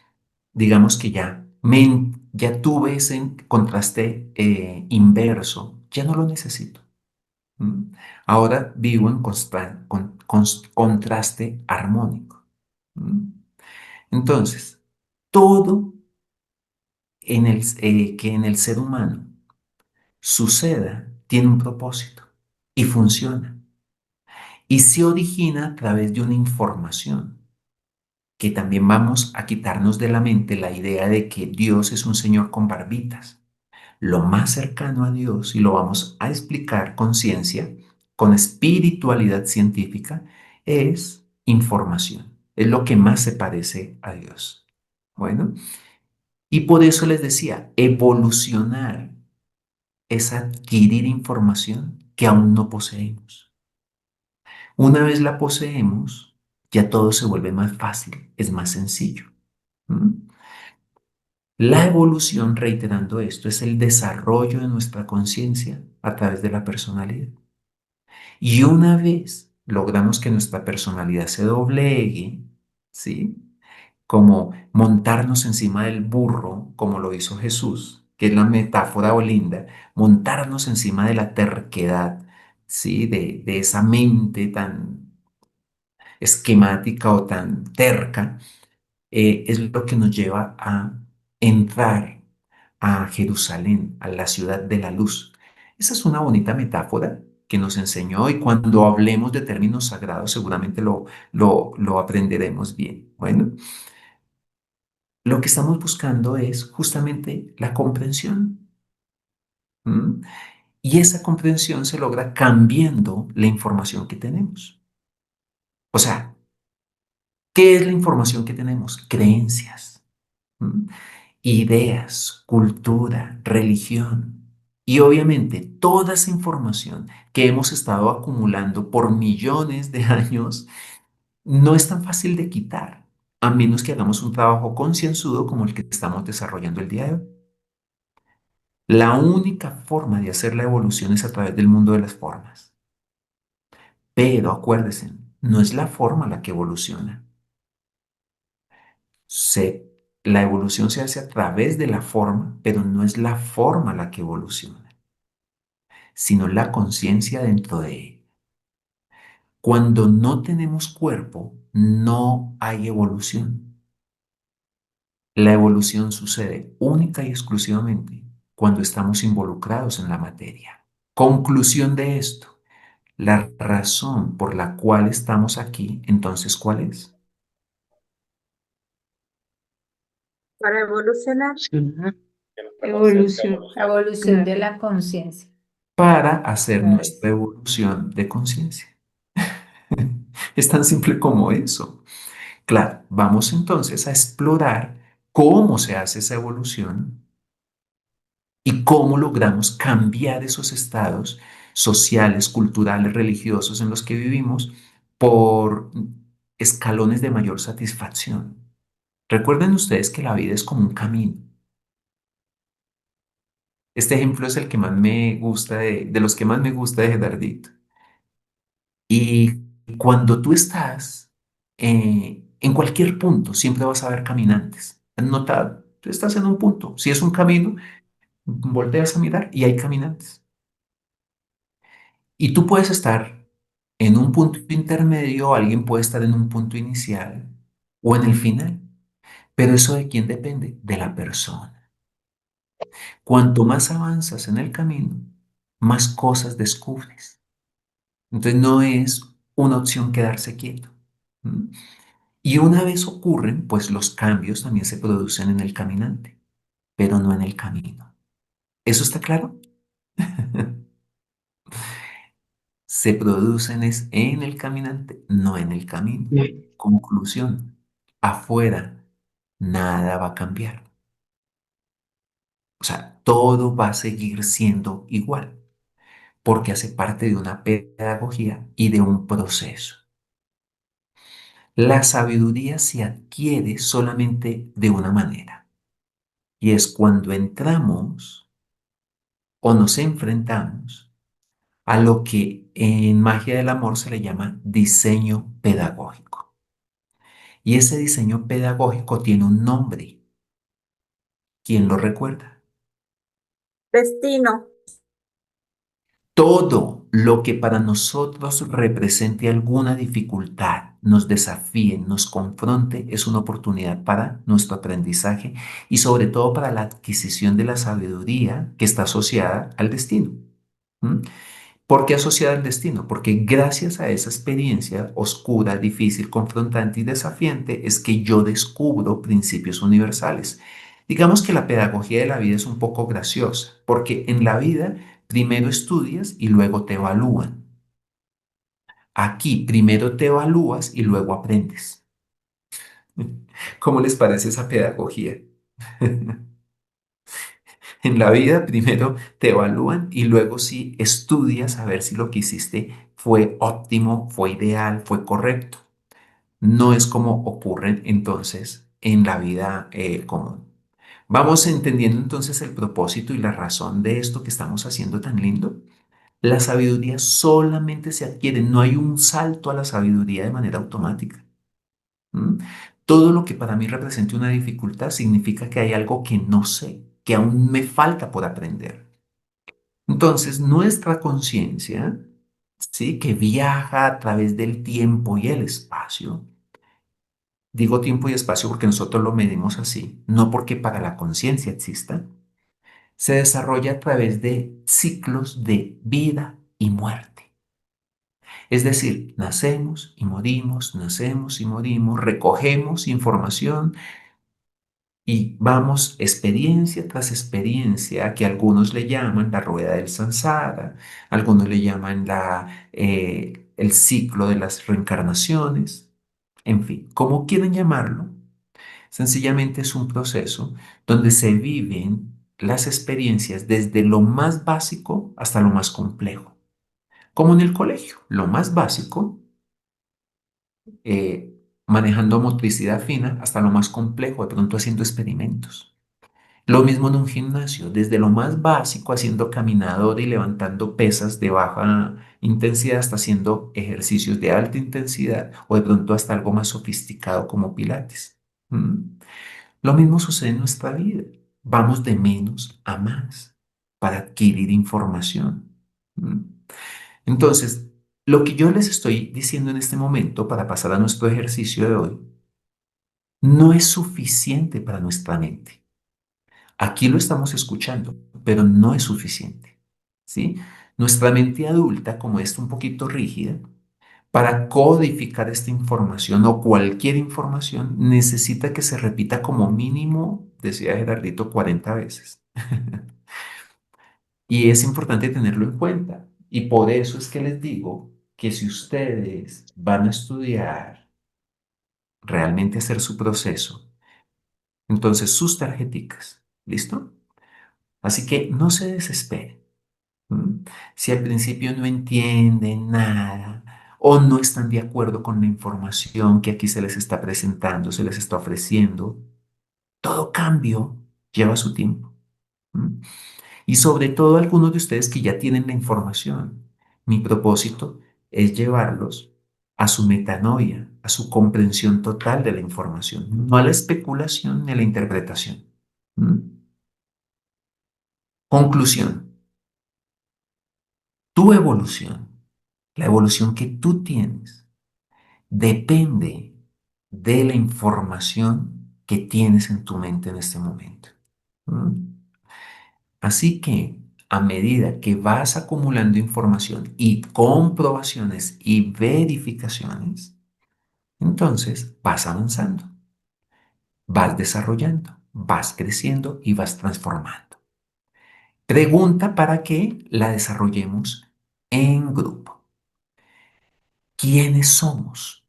Digamos que ya tuve ese contraste inverso, ya no lo necesito. ¿Mm? Ahora vivo en contraste armónico. ¿Mm? Entonces, todo que en el ser humano suceda tiene un propósito y funciona. Y se origina a través de una información que también vamos a quitarnos de la mente la idea de que Dios es un señor con barbitas. Lo más cercano a Dios, y lo vamos a explicar con ciencia, con espiritualidad científica, es información. Es lo que más se parece a Dios. Bueno, y por eso les decía, evolucionar es adquirir información que aún no poseemos. Una vez la poseemos, ya todo se vuelve más fácil, es más sencillo. ¿Mm? La evolución, reiterando esto, es el desarrollo de nuestra conciencia a través de la personalidad. Y una vez logramos que nuestra personalidad se doblegue, ¿sí? Como montarnos encima del burro, como lo hizo Jesús, que es la metáfora o linda, montarnos encima de la terquedad, ¿sí? De esa mente tan esquemática o tan terca, es lo que nos lleva a entrar a Jerusalén, a la ciudad de la luz. Esa es una bonita metáfora que nos enseñó y cuando hablemos de términos sagrados seguramente lo aprenderemos bien. Bueno, lo que estamos buscando es justamente la comprensión. ¿Mm? Y esa comprensión se logra cambiando la información que tenemos. O sea, ¿qué es la información que tenemos? Creencias. ¿Mm? Ideas, cultura, religión y obviamente toda esa información que hemos estado acumulando por millones de años no es tan fácil de quitar, a menos que hagamos un trabajo concienzudo como el que estamos desarrollando el día de hoy. La única forma de hacer la evolución es a través del mundo de las formas. Pero acuérdense, no es la forma la que evoluciona. Se, la evolución se hace a través de la forma, pero no es la forma la que evoluciona, sino la conciencia dentro de ella. Cuando no tenemos cuerpo, no hay evolución. La evolución sucede única y exclusivamente cuando estamos involucrados en la materia. Conclusión de esto, la razón por la cual estamos aquí, entonces, ¿cuál es? Para evolucionar. Que nuestra conciencia Evolución. La evolución de Claro. la conciencia. Para hacer Otra nuestra vez. evolución de conciencia. Es tan simple como eso. Claro, vamos entonces a explorar cómo se hace esa evolución y cómo logramos cambiar esos estados sociales, culturales, religiosos en los que vivimos por escalones de mayor satisfacción. Recuerden ustedes que la vida es como un camino. Este ejemplo es el que más me gusta de los que más me gusta de Gerardito. Y cuando tú estás en cualquier punto, siempre vas a ver caminantes. ¿Has notado? Tú estás en un punto. Si es un camino, volteas a mirar y hay caminantes. Y tú puedes estar en un punto intermedio, alguien puede estar en un punto inicial o en el final. Pero eso de quién depende? De la persona. Cuanto más avanzas en el camino, más cosas descubres. Entonces no es una opción quedarse quieto. ¿Mm? Y una vez ocurren, pues los cambios también se producen en el caminante, pero no en el camino. ¿Eso está claro? Se producen es en el caminante, no en el camino. Conclusión, afuera nada va a cambiar. O sea, todo va a seguir siendo igual, porque hace parte de una pedagogía y de un proceso. La sabiduría se adquiere solamente de una manera, y es cuando entramos o nos enfrentamos a lo que en magia del amor se le llama diseño pedagógico. Y ese diseño pedagógico tiene un nombre. ¿Quién lo recuerda? Destino. Todo lo que para nosotros represente alguna dificultad, nos desafíe, nos confronte, es una oportunidad para nuestro aprendizaje y sobre todo para la adquisición de la sabiduría que está asociada al destino. ¿Mm? ¿Por qué asociada al destino? Porque gracias a esa experiencia oscura, difícil, confrontante y desafiante es que yo descubro principios universales. Digamos que la pedagogía de la vida es un poco graciosa, porque en la vida primero estudias y luego te evalúan. Aquí primero te evalúas y luego aprendes. ¿Cómo les parece esa pedagogía? En la vida primero te evalúan y luego sí estudias a ver si lo que hiciste fue óptimo, fue ideal, fue correcto. No es como ocurre entonces en la vida común. Vamos entendiendo entonces el propósito y la razón de esto que estamos haciendo tan lindo. La sabiduría solamente se adquiere, no hay un salto a la sabiduría de manera automática. ¿Mm? Todo lo que para mí represente una dificultad significa que hay algo que no sé, que aún me falta por aprender. Entonces, nuestra conciencia, ¿sí? Que viaja a través del tiempo y el espacio, digo tiempo y espacio porque nosotros lo medimos así, no porque para la conciencia exista, se desarrolla a través de ciclos de vida y muerte. Es decir, nacemos y morimos, recogemos información y vamos experiencia tras experiencia, que algunos le llaman la rueda del samsara, algunos le llaman el ciclo de las reencarnaciones, en fin, como quieran llamarlo, sencillamente es un proceso donde se viven las experiencias desde lo más básico hasta lo más complejo, como en el colegio, lo más básico. manejando motricidad fina hasta lo más complejo, de pronto haciendo experimentos. Lo mismo en un gimnasio, desde lo más básico, haciendo caminadora y levantando pesas de baja intensidad hasta haciendo ejercicios de alta intensidad o de pronto hasta algo más sofisticado como pilates. ¿Mm? Lo mismo sucede en nuestra vida. Vamos de menos a más para adquirir información. ¿Mm? Entonces, lo que yo les estoy diciendo en este momento para pasar a nuestro ejercicio de hoy no es suficiente para nuestra mente. Aquí lo estamos escuchando, pero no es suficiente, ¿sí? Nuestra mente adulta, como es un poquito rígida, para codificar esta información o cualquier información, necesita que se repita como mínimo, decía Gerardito, 40 veces. Y es importante tenerlo en cuenta. Y por eso es que les digo que si ustedes van a estudiar, realmente hacer su proceso, entonces sus tarjeticas, ¿listo? Así que no se desesperen. ¿M? Si al principio no entienden nada o no están de acuerdo con la información que aquí se les está presentando, se les está ofreciendo, todo cambio lleva su tiempo. ¿M? Y sobre todo algunos de ustedes que ya tienen la información. Mi propósito es llevarlos a su metanoia, a su comprensión total de la información, no a la especulación ni a la interpretación. ¿M? Conclusión, tu evolución, la evolución que tú tienes, depende de la información que tienes en tu mente en este momento. ¿Mm? Así que a medida que vas acumulando información y comprobaciones y verificaciones, entonces vas avanzando, vas desarrollando, vas creciendo y vas transformando. Pregunta para que la desarrollemos en grupo. ¿Quiénes somos?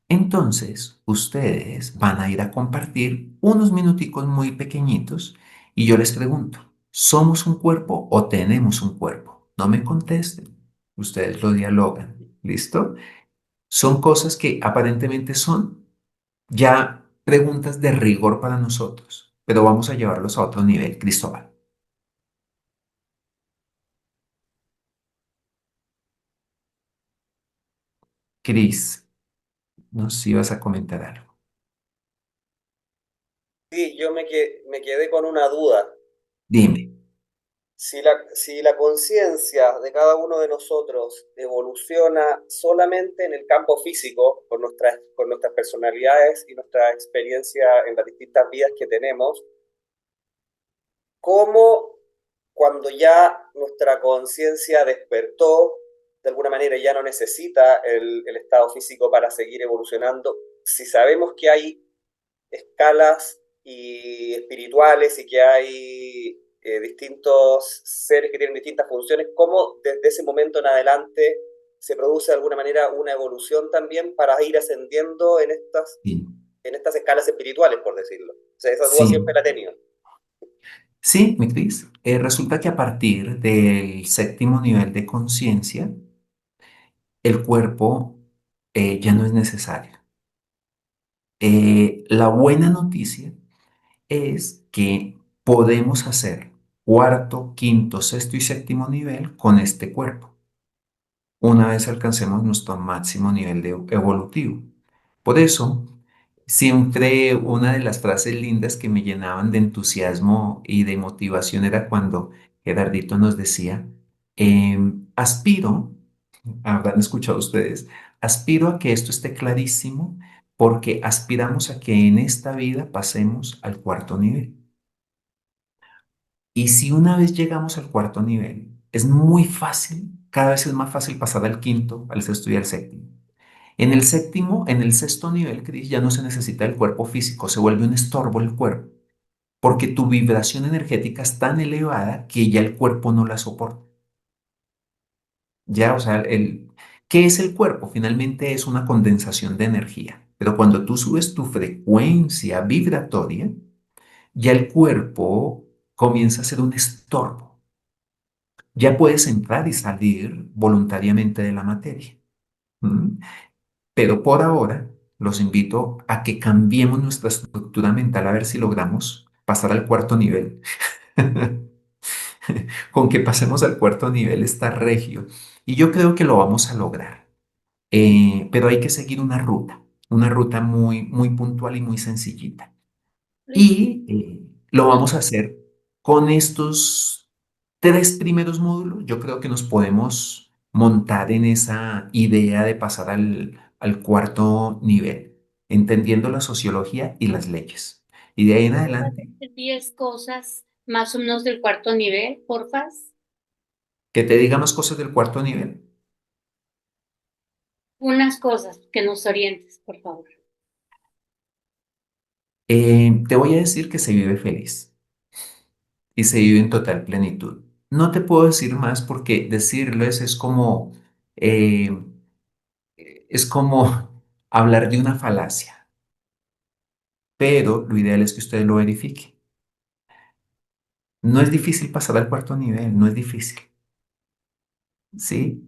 Entonces, ustedes van a ir a compartir unos minuticos muy pequeñitos y yo les pregunto, ¿somos un cuerpo o tenemos un cuerpo? No me contesten, ustedes lo dialogan, ¿listo? Son cosas que aparentemente son ya preguntas de rigor para nosotros, pero vamos a llevarlos a otro nivel, Cristóbal. Cris, no sé si vas a comentar algo. Sí, yo me quedé con una duda. Dime. Si la conciencia de cada uno de nosotros evoluciona solamente en el campo físico, con nuestras personalidades y nuestra experiencia en las distintas vidas que tenemos, ¿cómo cuando ya nuestra conciencia despertó, de alguna manera ya no necesita el estado físico para seguir evolucionando? Si sabemos que hay escalas y espirituales y que hay distintos seres que tienen distintas funciones, ¿cómo desde ese momento en adelante se produce de alguna manera una evolución también para ir ascendiendo Sí, en estas escalas espirituales, por decirlo? O sea, esa duda sí. siempre la he tenido. Sí, mi Cris. Resulta que a partir del séptimo nivel de conciencia, el cuerpo ya no es necesario. La buena noticia es que podemos hacer cuarto, quinto, sexto y séptimo nivel con este cuerpo, una vez alcancemos nuestro máximo nivel evolutivo. Por eso, siempre una de las frases lindas que me llenaban de entusiasmo y de motivación era cuando Gerardito nos decía, aspiro, habrán escuchado ustedes, aspiro a que esto esté clarísimo porque aspiramos a que en esta vida pasemos al cuarto nivel. Y si una vez llegamos al cuarto nivel, es muy fácil, cada vez es más fácil pasar al quinto, al sexto y al séptimo. En el séptimo, en el sexto nivel, Cris, ya no se necesita el cuerpo físico, se vuelve un estorbo el cuerpo, porque tu vibración energética es tan elevada que ya el cuerpo no la soporta. Ya, o sea, ¿qué es el cuerpo? Finalmente es una condensación de energía, pero cuando tú subes tu frecuencia vibratoria, ya el cuerpo comienza a ser un estorbo. Ya puedes entrar y salir voluntariamente de la materia. ¿Mm? Pero por ahora los invito a que cambiemos nuestra estructura mental a ver si logramos pasar al cuarto nivel. Con que pasemos al cuarto nivel está regio. Y yo creo que lo vamos a lograr. Pero hay que seguir una ruta muy, muy puntual y muy sencillita. Luis, Y lo Luis, vamos a hacer con estos tres primeros módulos. Yo creo que nos podemos montar en esa idea de pasar al cuarto nivel, entendiendo la sociología y las leyes. Y de ahí en adelante, 10 cosas más o menos del cuarto nivel, porfas. que te diga más cosas del cuarto nivel. Unas cosas que nos orientes, por favor. Te voy a decir que se vive feliz y se vive en total plenitud. No te puedo decir más porque decirles eh, es como hablar de una falacia, pero lo ideal es que usted lo verifique. No es difícil pasar al cuarto nivel, no es difícil, ¿sí?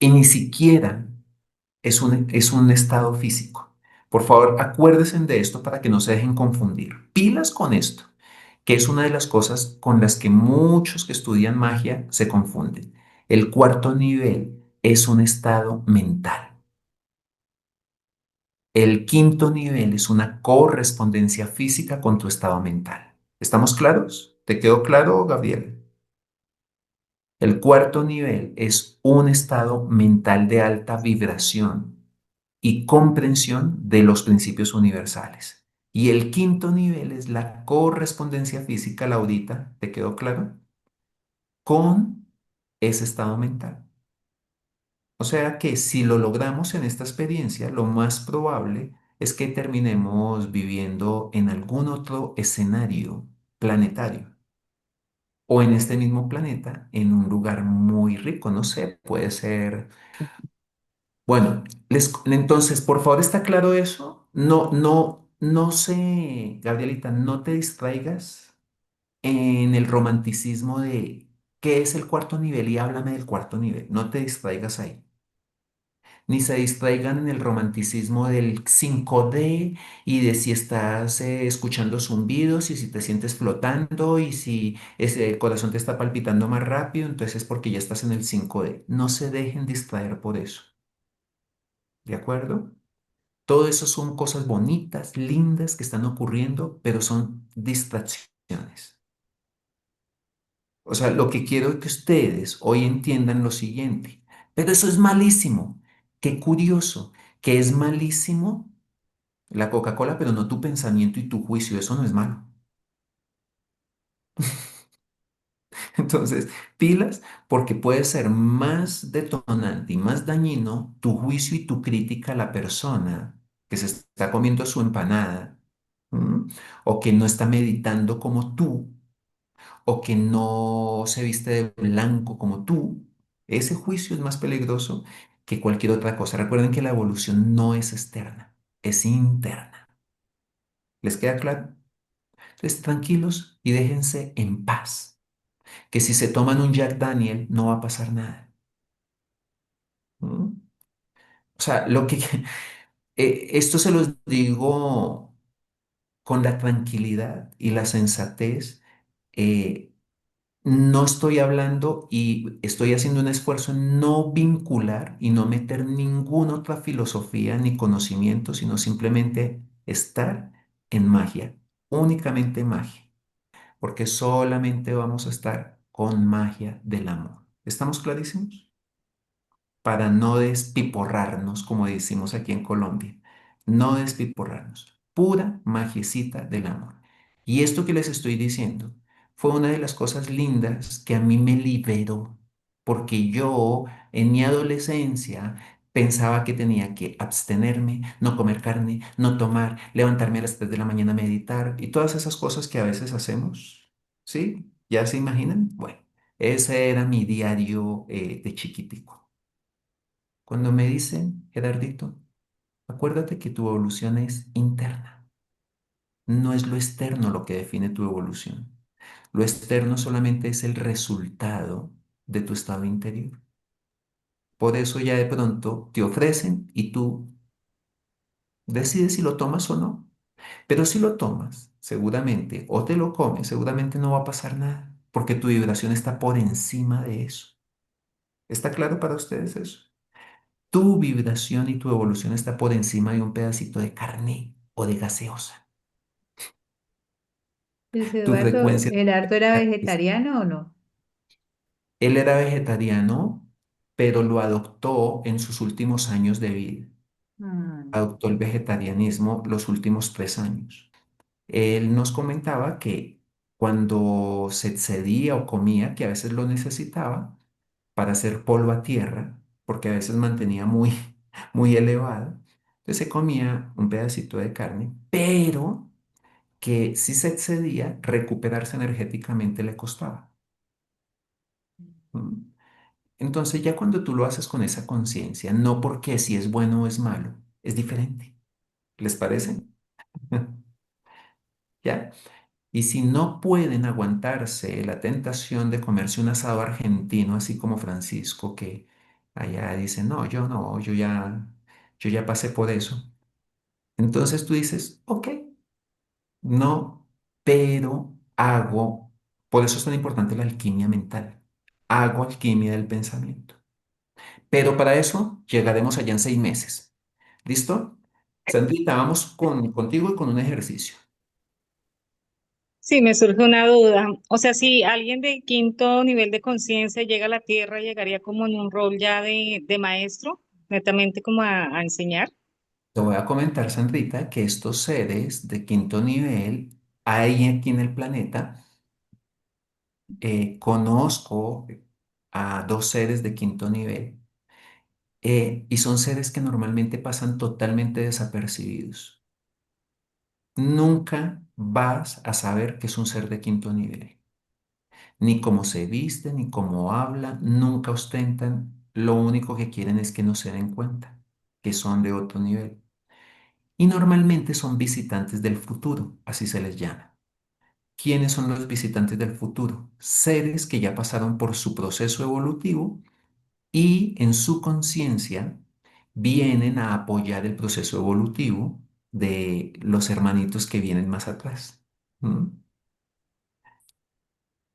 Y ni siquiera es un estado físico. Por favor, acuérdense de esto para que no se dejen confundir. Pilas con esto, que es una de las cosas con las que muchos que estudian magia se confunden. El cuarto nivel es un estado mental. El quinto nivel es una correspondencia física con tu estado mental. ¿Estamos claros? ¿Te quedó claro, Gabriel? El cuarto nivel es un estado mental de alta vibración y comprensión de los principios universales. Y el quinto nivel es la correspondencia física, Laurita, ¿te quedó claro? Con ese estado mental. O sea que si lo logramos en esta experiencia, lo más probable es que terminemos viviendo en algún otro escenario planetario o en este mismo planeta en un lugar muy rico, no sé, puede ser. Bueno, entonces, por favor, ¿está claro eso? No, no, no sé, Gabrielita, no te distraigas en el romanticismo de qué es el cuarto nivel y háblame del cuarto nivel. No te distraigas ahí. Ni se distraigan en el romanticismo del 5D y de si estás escuchando zumbidos y si te sientes flotando y si el corazón te está palpitando más rápido, entonces es porque ya estás en el 5D. No se dejen distraer por eso, ¿de acuerdo? Todo eso son cosas bonitas, lindas que están ocurriendo, pero son distracciones. O sea, lo que quiero es que ustedes hoy entiendan lo siguiente, pero eso es malísimo. Qué curioso, que es malísimo la Coca-Cola, pero no tu pensamiento y tu juicio, eso no es malo. Entonces, pilas, porque puede ser más detonante y más dañino tu juicio y tu crítica a la persona que se está comiendo su empanada, ¿m? O que no está meditando como tú, o que no se viste de blanco como tú. Ese juicio es más peligroso que cualquier otra cosa. Recuerden que la evolución no es externa, es interna. ¿Les queda claro? Entonces, tranquilos y déjense en paz. Que si se toman un Jack Daniel, no va a pasar nada. ¿Mm? O sea, esto se los digo con la tranquilidad y la sensatez. eh, no estoy hablando y estoy haciendo un esfuerzo en no vincular y no meter ninguna otra filosofía ni conocimiento, sino simplemente estar en magia, únicamente magia, porque solamente vamos a estar con magia del amor. ¿Estamos clarísimos? Para no despiporrarnos, como decimos aquí en Colombia. No despiporrarnos. Pura magiecita del amor. Y esto que les estoy diciendo fue una de las cosas lindas que a mí me liberó, porque yo en mi adolescencia pensaba que tenía que abstenerme, no comer carne, no tomar, levantarme a las 3 de la mañana a meditar y todas esas cosas que a veces hacemos. ¿Sí? ¿Ya se imaginan? Bueno, ese era mi diario de chiquitico. Cuando me dicen, Gerardito, acuérdate que tu evolución es interna, no es lo externo lo que define tu evolución. Lo externo solamente es el resultado de tu estado interior. Por eso ya de pronto te ofrecen y tú Decide si lo tomas o no. Pero si lo tomas, seguramente, o te lo comes, seguramente no va a pasar nada, porque tu vibración está por encima de eso. ¿Está claro para ustedes eso? Tu vibración y tu evolución está por encima de un pedacito de carne o de gaseosa. Luis Tu Eduardo, frecuencia. ¿Gerardo era vegetariano o no? Él era vegetariano, pero lo adoptó en sus últimos años de vida. Mm. Adoptó el vegetarianismo los últimos 3 años. Él nos comentaba que cuando se excedía o comía, que a veces lo necesitaba para hacer polvo a tierra, porque a veces mantenía muy, muy elevado, entonces se comía un pedacito de carne, pero que si se excedía, recuperarse energéticamente le costaba. ¿Mm? Entonces ya cuando tú lo haces con esa conciencia, no porque si es bueno o es malo, es diferente. ¿Les parece? ¿Ya? Y si no pueden aguantarse la tentación de comerse un asado argentino, así como Francisco, que allá dice, no, yo no, yo ya pasé por eso. Entonces tú dices, ok, no, pero hago, por eso es tan importante la alquimia mental. Hago alquimia del pensamiento. Pero para eso llegaremos allá en 6 meses. ¿Listo? Sandrita, vamos contigo y con un ejercicio. Sí, me surge una duda. O sea, si alguien de quinto nivel de conciencia llega a la Tierra, llegaría como en un rol ya de maestro, netamente como a enseñar. Te voy a comentar, Sandrita, que estos seres de quinto nivel hay aquí en el planeta. Conozco a 2 seres de quinto nivel y son seres que normalmente pasan totalmente desapercibidos. Nunca vas a saber que es un ser de quinto nivel. Ni cómo se viste, ni cómo habla, nunca ostentan. Lo único que quieren es que no se den cuenta que son de otro nivel. Y normalmente son visitantes del futuro, así se les llama. ¿Quiénes son los visitantes del futuro? Seres que ya pasaron por su proceso evolutivo y en su conciencia vienen a apoyar el proceso evolutivo de los hermanitos que vienen más atrás. ¿Mm?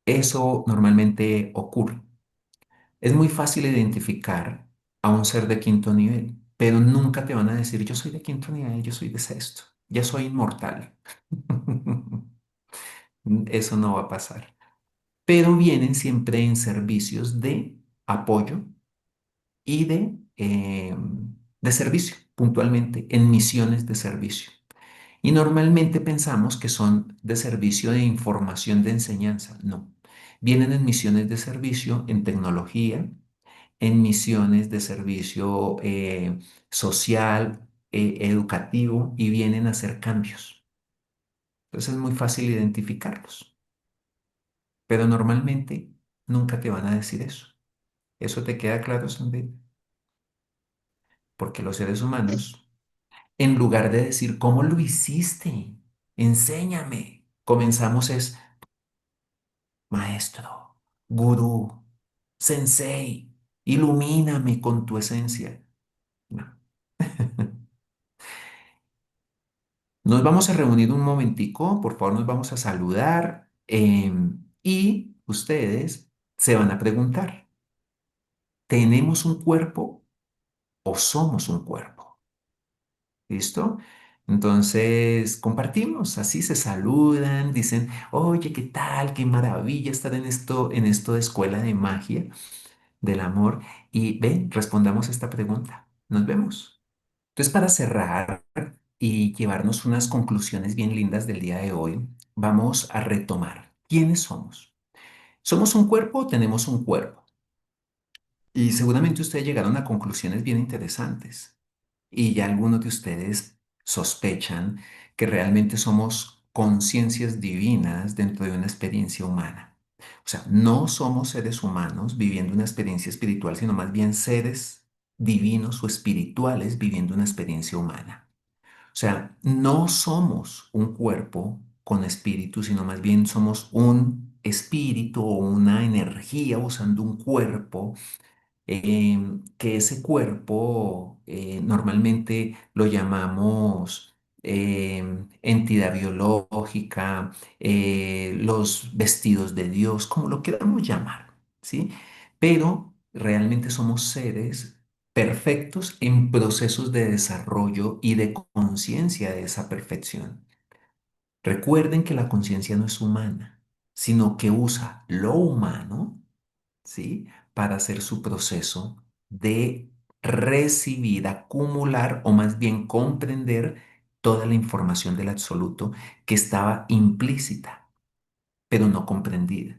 Eso normalmente ocurre. Es muy fácil identificar a un ser de quinto nivel, pero nunca te van a decir, yo soy de quinto nivel, yo soy de sexto, ya soy inmortal. Eso no va a pasar. Pero vienen siempre en servicios de apoyo y de servicio, puntualmente, en misiones de servicio. Y normalmente pensamos que son de servicio de información de enseñanza. No, vienen en misiones de servicio en tecnología, en misiones de servicio social, educativo y vienen a hacer cambios. Entonces es muy fácil identificarlos, pero normalmente nunca te van a decir eso. ¿Eso te queda claro, Sandy? Porque los seres humanos, en lugar de decir, ¿cómo lo hiciste? Enséñame. Comenzamos es, maestro, gurú, sensei, ilumíname con tu esencia. No. Nos vamos a reunir un momentico, por favor, nos vamos a saludar y ustedes se van a preguntar, ¿tenemos un cuerpo o somos un cuerpo? ¿Listo? Entonces compartimos, así se saludan, dicen, oye, ¿qué tal? Qué maravilla estar en esto de escuela de magia del amor. Y ven, respondamos esta pregunta. Nos vemos. Entonces, para cerrar y llevarnos unas conclusiones bien lindas del día de hoy, vamos a retomar. ¿Quiénes somos? ¿Somos un cuerpo o tenemos un cuerpo? Y seguramente ustedes llegaron a conclusiones bien interesantes. Y ya algunos de ustedes sospechan que realmente somos conciencias divinas dentro de una experiencia humana. O sea, no somos seres humanos viviendo una experiencia espiritual, sino más bien seres divinos o espirituales viviendo una experiencia humana. O sea, no somos un cuerpo con espíritu, sino más bien somos un espíritu o una energía usando un cuerpo que ese cuerpo normalmente lo llamamos entidad biológica, los vestidos de Dios, como lo queramos llamar, ¿sí? Pero realmente somos seres perfectos en procesos de desarrollo y de conciencia de esa perfección. Recuerden que la conciencia no es humana, sino que usa lo humano, ¿sí? Para hacer su proceso de recibir, acumular o más bien comprender toda la información del absoluto que estaba implícita, pero no comprendida.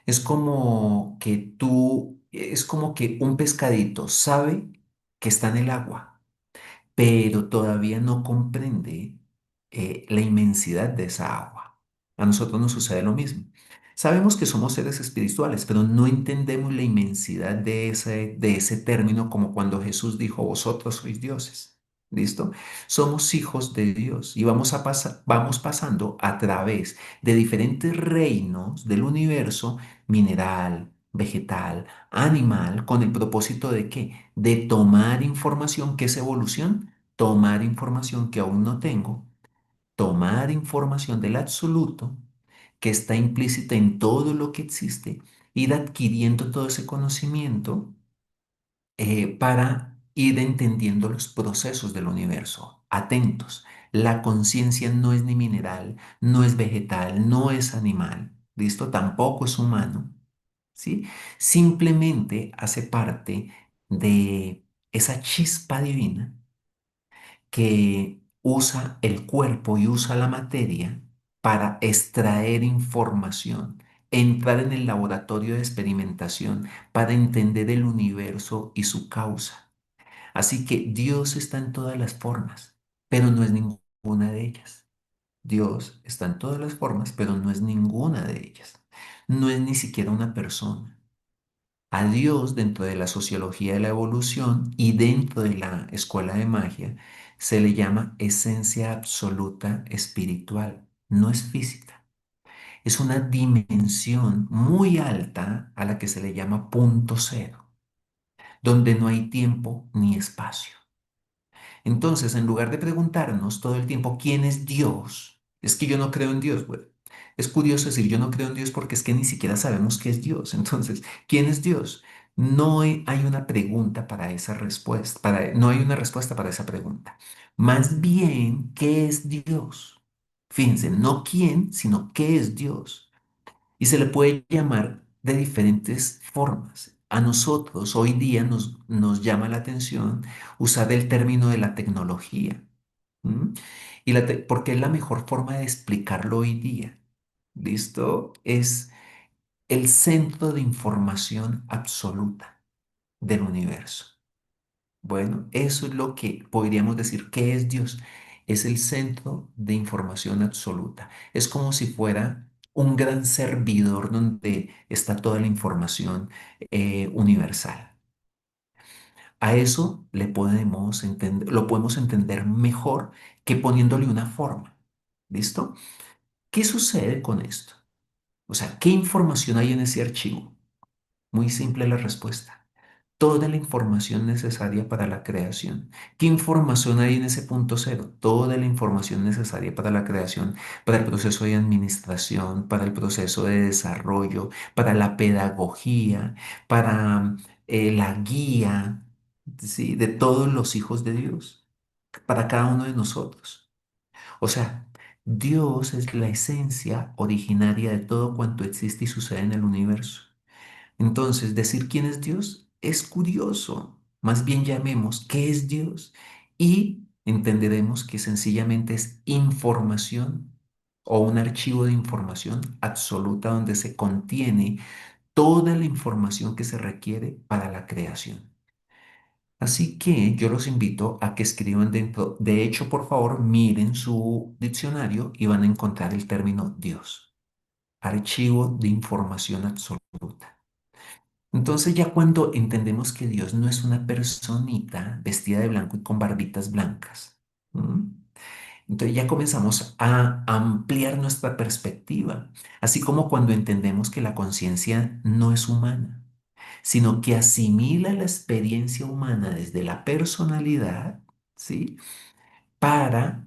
Es como que un pescadito sabe que está en el agua, pero todavía no comprende la inmensidad de esa agua. A nosotros nos sucede lo mismo. Sabemos que somos seres espirituales, pero no entendemos la inmensidad de ese término como cuando Jesús dijo, vosotros sois dioses. ¿Listo? Somos hijos de Dios y vamos pasando a través de diferentes reinos del universo, mineral, vegetal, animal, con el propósito de ¿qué? De tomar información que es evolución, tomar información que aún no tengo, tomar información del absoluto que está implícita en todo lo que existe, ir adquiriendo todo ese conocimiento para ir entendiendo los procesos del universo. Atentos, la conciencia no es ni mineral, no es vegetal, no es animal, ¿listo? Tampoco es humano, ¿sí? Simplemente hace parte de esa chispa divina que usa el cuerpo y usa la materia para extraer información, entrar en el laboratorio de experimentación para entender el universo y su causa. Así que Dios está en todas las formas, pero no es ninguna de ellas. Dios está en todas las formas, pero no es ninguna de ellas. No es ni siquiera una persona. A Dios dentro de la sociología de la evolución y dentro de la escuela de magia se le llama esencia absoluta espiritual, no es física. Es una dimensión muy alta a la que se le llama punto cero, donde no hay tiempo ni espacio. Entonces, en lugar de preguntarnos todo el tiempo quién es Dios, es que yo no creo en Dios. Bueno, es curioso decir yo no creo en Dios porque es que ni siquiera sabemos qué es Dios. Entonces, ¿quién es Dios? No hay una pregunta para esa respuesta, no hay una respuesta para esa pregunta. Más bien, ¿qué es Dios? Fíjense, no quién, sino qué es Dios. Y se le puede llamar de diferentes formas. A nosotros hoy día nos llama la atención usar el término de la tecnología. ¿M? Porque es la mejor forma de explicarlo hoy día. ¿Listo? Es el centro de información absoluta del universo. Bueno, eso es lo que podríamos decir que es Dios. Es el centro de información absoluta. Es como si fuera un gran servidor donde está toda la información universal. A eso lo podemos entender mejor que poniéndole una forma. ¿Listo? ¿Qué sucede con esto? O sea, ¿qué información hay en ese archivo? Muy simple la respuesta. Toda la información necesaria para la creación. ¿Qué información hay en ese punto cero? Toda la información necesaria para la creación, para el proceso de administración, para el proceso de desarrollo, para la pedagogía, para la guía, ¿sí? De todos los hijos de Dios, para cada uno de nosotros. O sea, Dios es la esencia originaria de todo cuanto existe y sucede en el universo. Entonces, decir quién es Dios es curioso. Más bien llamemos qué es Dios y entenderemos que sencillamente es información o un archivo de información absoluta donde se contiene toda la información que se requiere para la creación. Así que yo los invito a que escriban dentro. De hecho, por favor, miren su diccionario y van a encontrar el término Dios, archivo de información absoluta. Entonces ya cuando entendemos que Dios no es una personita vestida de blanco y con barbitas blancas, ¿m? Entonces ya comenzamos a ampliar nuestra perspectiva, así como cuando entendemos que la conciencia no es humana. sino que asimila la experiencia humana desde la personalidad, ¿sí? Para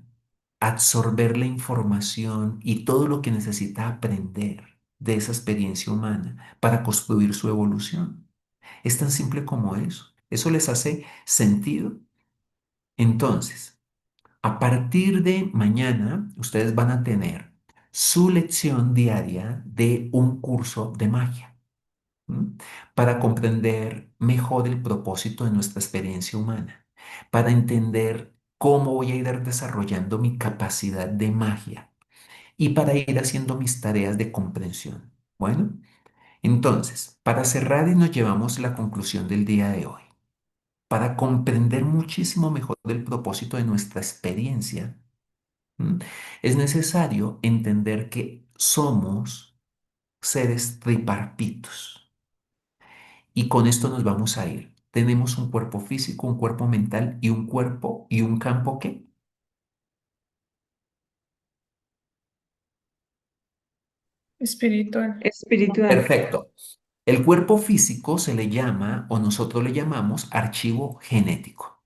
absorber la información y todo lo que necesita aprender de esa experiencia humana para construir su evolución. Es tan simple como eso. ¿Eso les hace sentido? Entonces, a partir de mañana, ustedes van a tener su lección diaria de un curso de magia, ¿m? Para comprender mejor el propósito de nuestra experiencia humana, para entender cómo voy a ir desarrollando mi capacidad de magia y para ir haciendo mis tareas de comprensión. Bueno, entonces, para cerrar y nos llevamos la conclusión del día de hoy, para comprender muchísimo mejor el propósito de nuestra experiencia, ¿m? Es necesario entender que somos seres tripartitos. Y con esto nos vamos a ir. Tenemos un cuerpo físico, un cuerpo mental y un cuerpo y un campo ¿qué? Espiritual. Espiritual. Perfecto. El cuerpo físico se le llama, o nosotros le llamamos archivo genético,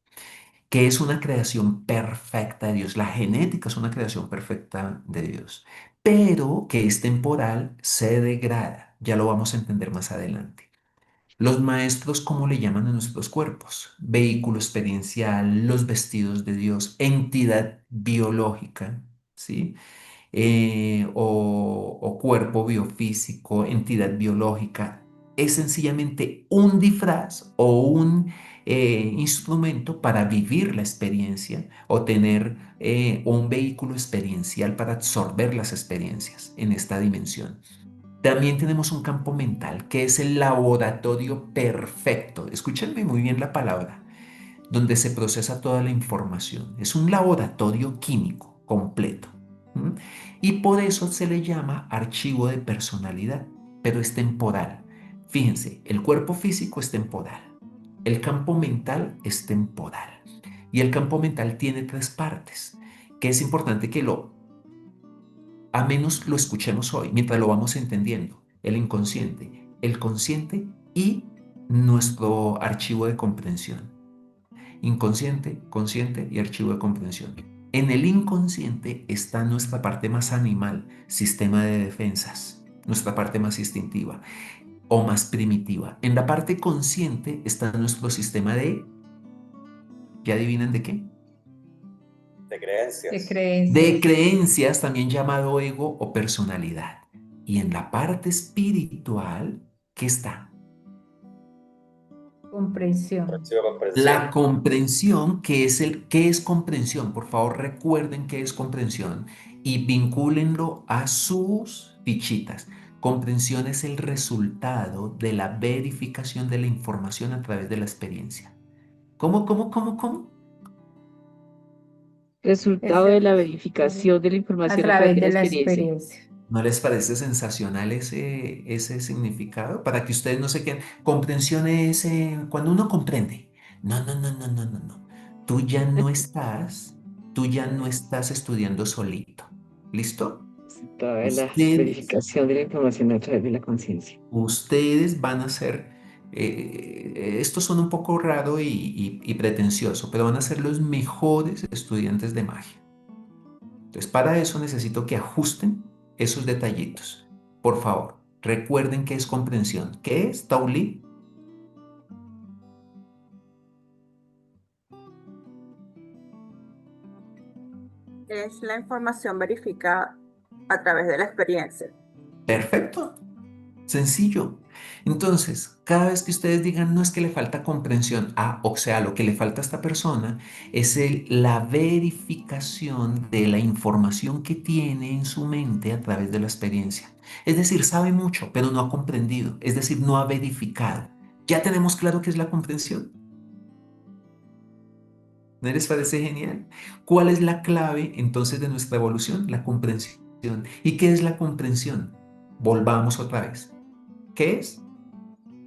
que es una creación perfecta de Dios. La genética es una creación perfecta de Dios, pero que es temporal, se degrada. Ya lo vamos a entender más adelante. Los maestros, ¿cómo le llaman a nuestros cuerpos? Vehículo experiencial, los vestidos de Dios, entidad biológica, ¿sí? O cuerpo biofísico, entidad biológica. Es sencillamente un disfraz o un instrumento para vivir la experiencia o tener un vehículo experiencial para absorber las experiencias en esta dimensión. También tenemos un campo mental que es el laboratorio perfecto. Escúchenme muy bien la palabra, donde se procesa toda la información. Es un laboratorio químico completo. ¿M? Y por eso se le llama archivo de personalidad, pero es temporal. Fíjense, el cuerpo físico es temporal, el campo mental es temporal. Y el campo mental tiene tres partes, que es importante que a menos lo escuchemos hoy, mientras lo vamos entendiendo. El inconsciente, el consciente y nuestro archivo de comprensión. Inconsciente, consciente y archivo de comprensión. En el inconsciente está nuestra parte más animal, sistema de defensas, nuestra parte más instintiva o más primitiva. En la parte consciente está nuestro sistema de, ¿ya adivinan de qué? De creencias. De creencias. De creencias, también llamado ego o personalidad. Y en la parte espiritual, ¿qué está? Comprensión. La comprensión, ¿qué es comprensión? Por favor, recuerden qué es comprensión y vincúlenlo a sus fichitas. Comprensión es el resultado de la verificación de la información a través de la experiencia. ¿Cómo? Resultado de la verificación de la A información a través través de de la la experiencia. experiencia. ¿No les parece sensacional ese significado? Para que ustedes no se queden. Comprensión es cuando uno comprende. No. Tú ya no estás, tú ya no estás estudiando solito. ¿Listo? Resultado de la Ustedes, verificación de la información a través de la conciencia. ustedes van a ser, estos son un poco raro y pretencioso, pero van a ser los mejores estudiantes de magia. Entonces, para eso necesito que ajusten esos detallitos. Por favor, recuerden qué es comprensión. ¿Qué es, Tauli? Es la información verificada a través de la experiencia. Perfecto. Sencillo. Entonces, cada vez que ustedes digan, no es que le falta comprensión, o sea, lo que le falta a esta persona es la verificación de la información que tiene en su mente a través de la experiencia. Es decir, sabe mucho, pero no ha comprendido, es decir, no ha verificado. ¿Ya tenemos claro qué es la comprensión? ¿No les parece genial? ¿Cuál es la clave entonces de nuestra evolución? La comprensión. ¿Y qué es la comprensión? Volvamos otra vez. ¿Qué es?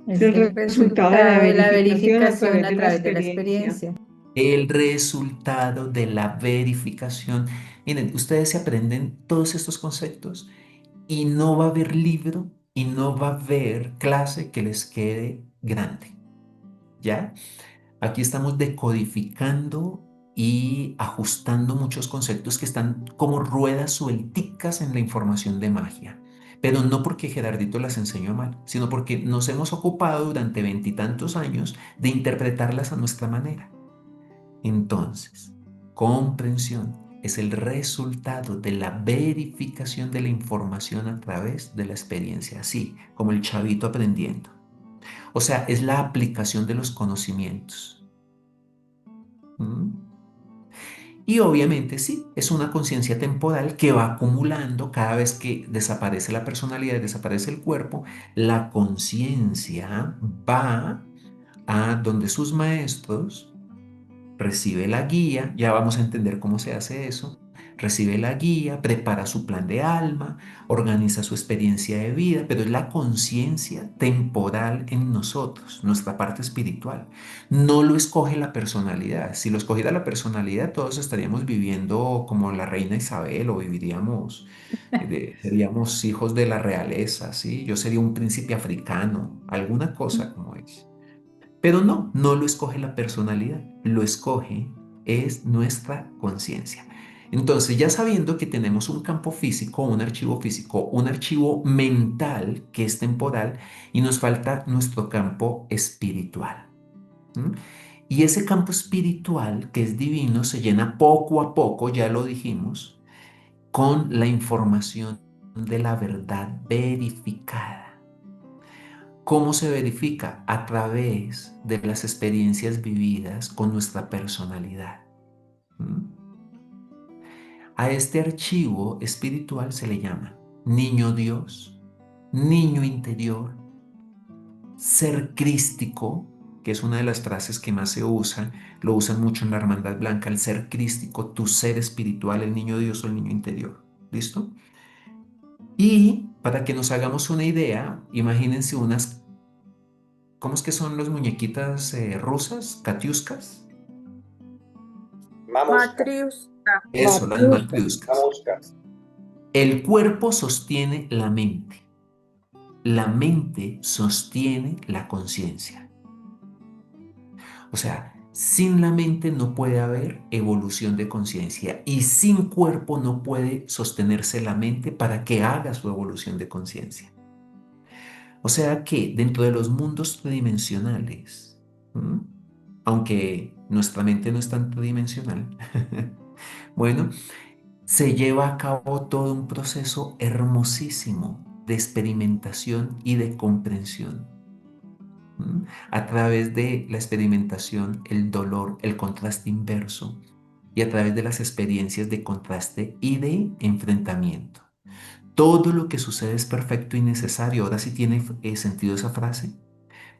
Es El resultado de la verificación a través de la experiencia. El resultado de la verificación. Miren, ustedes se aprenden todos estos conceptos y no va a haber libro y no va a haber clase que les quede grande, ¿ya? Aquí estamos decodificando y ajustando muchos conceptos que están como ruedas suelticas en la información de magia. Pero no porque Gerardito las enseñó mal, sino porque nos hemos ocupado durante veintitantos años de interpretarlas a nuestra manera. Entonces, comprensión es el resultado de la verificación de la información a través de la experiencia, así como el chavito aprendiendo. O sea, es la aplicación de los conocimientos. ¿Mm? Y obviamente sí, es una conciencia temporal que va acumulando cada vez que desaparece la personalidad y desaparece el cuerpo, la conciencia va a donde sus maestros, recibe la guía, ya vamos a entender cómo se hace eso, recibe la guía, prepara su plan de alma, organiza su experiencia de vida, pero es la conciencia temporal en nosotros, nuestra parte espiritual. No lo escoge la personalidad. Si lo escogiera la personalidad, todos estaríamos viviendo como la reina Isabel o viviríamos, seríamos hijos de la realeza, ¿sí? Yo sería un príncipe africano, alguna cosa como es. Pero no, no lo escoge la personalidad, lo escoge es nuestra conciencia. Entonces, ya sabiendo que tenemos un campo físico, un archivo físico, un archivo mental que es temporal y nos falta nuestro campo espiritual. ¿Mm? Y ese campo espiritual que es divino se llena poco a poco, ya lo dijimos, con la información de la verdad verificada. ¿Cómo se verifica? A través de las experiencias vividas con nuestra personalidad. ¿Mm? A este archivo espiritual se le llama niño Dios, niño interior, ser crístico, que es una de las frases que más se usan, lo usan mucho en la Hermandad Blanca, el ser crístico, tu ser espiritual, el niño Dios o el niño interior. ¿Listo? Y para que nos hagamos una idea, imagínense unas. ¿Cómo es que son las muñequitas rusas? ¿Katiuskas? Mamushka, Matriuska. Eso, las matriuscas. mamushkas. El cuerpo sostiene la mente. La mente sostiene la conciencia. O sea, sin la mente no puede haber evolución de conciencia y sin cuerpo no puede sostenerse la mente para que haga su evolución de conciencia. O sea que dentro de los mundos tridimensionales, ¿m? Aunque nuestra mente no es tan tridimensional, bueno, se lleva a cabo todo un proceso hermosísimo de experimentación y de comprensión. ¿M? A través de la experimentación, el dolor, el contraste inverso y a través de las experiencias de contraste y de enfrentamiento. Todo lo que sucede es perfecto y necesario. Ahora sí tiene sentido esa frase,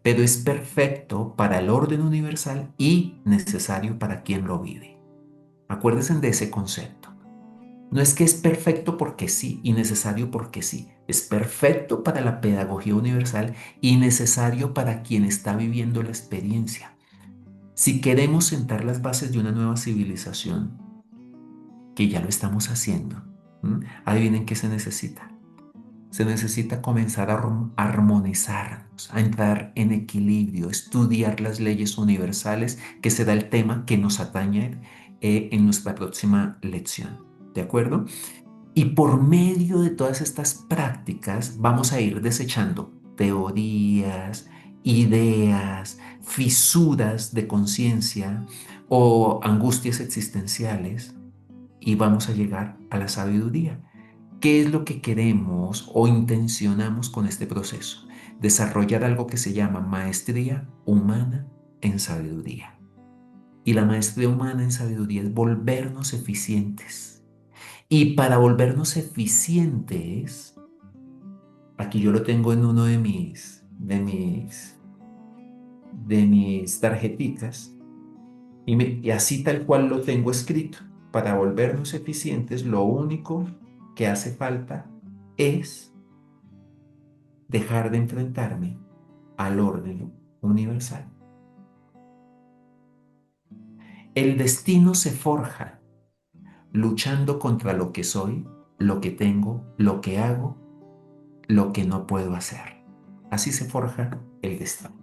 pero es perfecto para el orden universal y necesario para quien lo vive. Acuérdense de ese concepto. No es que es perfecto porque sí y necesario porque sí. Es perfecto para la pedagogía universal y necesario para quien está viviendo la experiencia. Si queremos sentar las bases de una nueva civilización, que ya lo estamos haciendo, adivinen qué se necesita. Se necesita comenzar a armonizarnos, a entrar en equilibrio, estudiar las leyes universales, que será el tema que nos atañe en nuestra próxima lección. ¿De acuerdo? Y por medio de todas estas prácticas vamos a ir desechando teorías, ideas, fisuras de conciencia o angustias existenciales y vamos a llegar a la sabiduría. ¿Qué es lo que queremos o intencionamos con este proceso? Desarrollar algo que se llama maestría humana en sabiduría. Y la maestría humana en sabiduría es volvernos eficientes. Y para volvernos eficientes, aquí yo lo tengo en uno de mis tarjeticas, y así tal cual lo tengo escrito. Para volvernos eficientes, lo único que hace falta es dejar de enfrentarme al orden universal. El destino se forja luchando contra lo que soy, lo que tengo, lo que hago, lo que no puedo hacer. Así se forja el destino.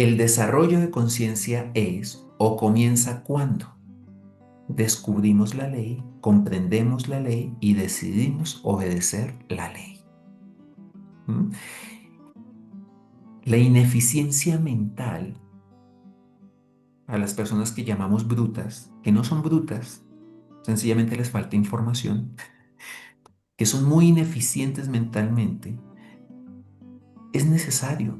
el desarrollo de conciencia es o comienza cuando descubrimos la ley, comprendemos la ley y decidimos obedecer la ley. ¿Mm? La ineficiencia mental a las personas que llamamos brutas, que no son brutas, sencillamente les falta información, que son muy ineficientes mentalmente, es necesario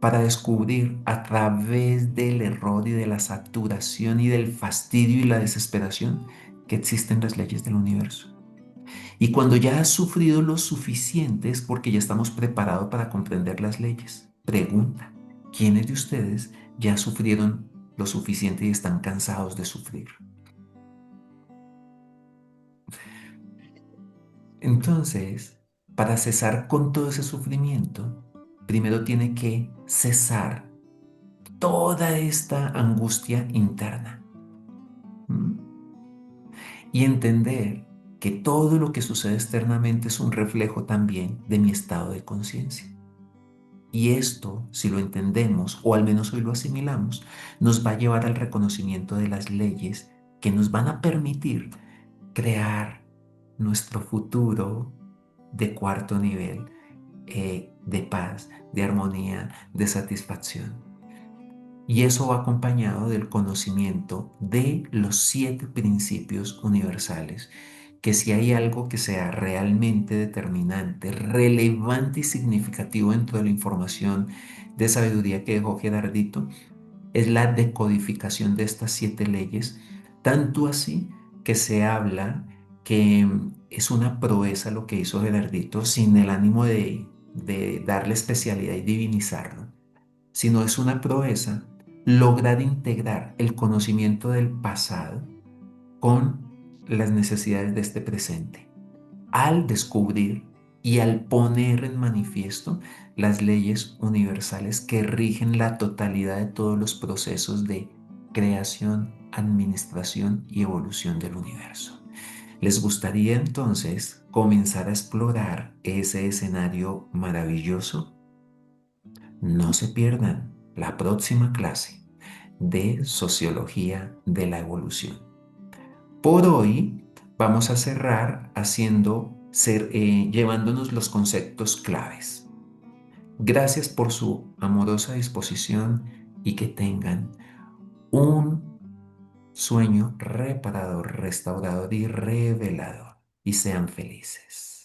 para descubrir a través del error y de la saturación y del fastidio y la desesperación que existen las leyes del universo. Y cuando ya has sufrido lo suficiente es porque ya estamos preparados para comprender las leyes. Pregunta, ¿quiénes de ustedes ya sufrieron lo suficiente y están cansados de sufrir? Entonces, para cesar con todo ese sufrimiento, primero tiene que cesar toda esta angustia interna. ¿Mm? Y entender que todo lo que sucede externamente es un reflejo también de mi estado de conciencia. Y esto, si lo entendemos, o al menos hoy lo asimilamos, nos va a llevar al reconocimiento de las leyes que nos van a permitir crear nuestro futuro de cuarto nivel, de paz, de armonía, de satisfacción. Y eso va acompañado del conocimiento de los 7 principios universales, que si hay algo que sea realmente determinante, relevante y significativo dentro de la información de sabiduría que dejó Gerardito, es la decodificación de estas 7 leyes, tanto así que se habla que es una proeza lo que hizo Gerardito sin el ánimo de darle especialidad y divinizarlo, sino es una proeza lograr integrar el conocimiento del pasado con las necesidades de este presente, al descubrir y al poner en manifiesto las leyes universales que rigen la totalidad de todos los procesos de creación, administración y evolución del universo. ¿Les gustaría entonces comenzar a explorar ese escenario maravilloso? No se pierdan la próxima clase de Sociología de la Evolución. Por hoy vamos a cerrar llevándonos los conceptos claves. Gracias por su amorosa disposición y que tengan un sueño reparador, restaurador y revelador. Y sean felices.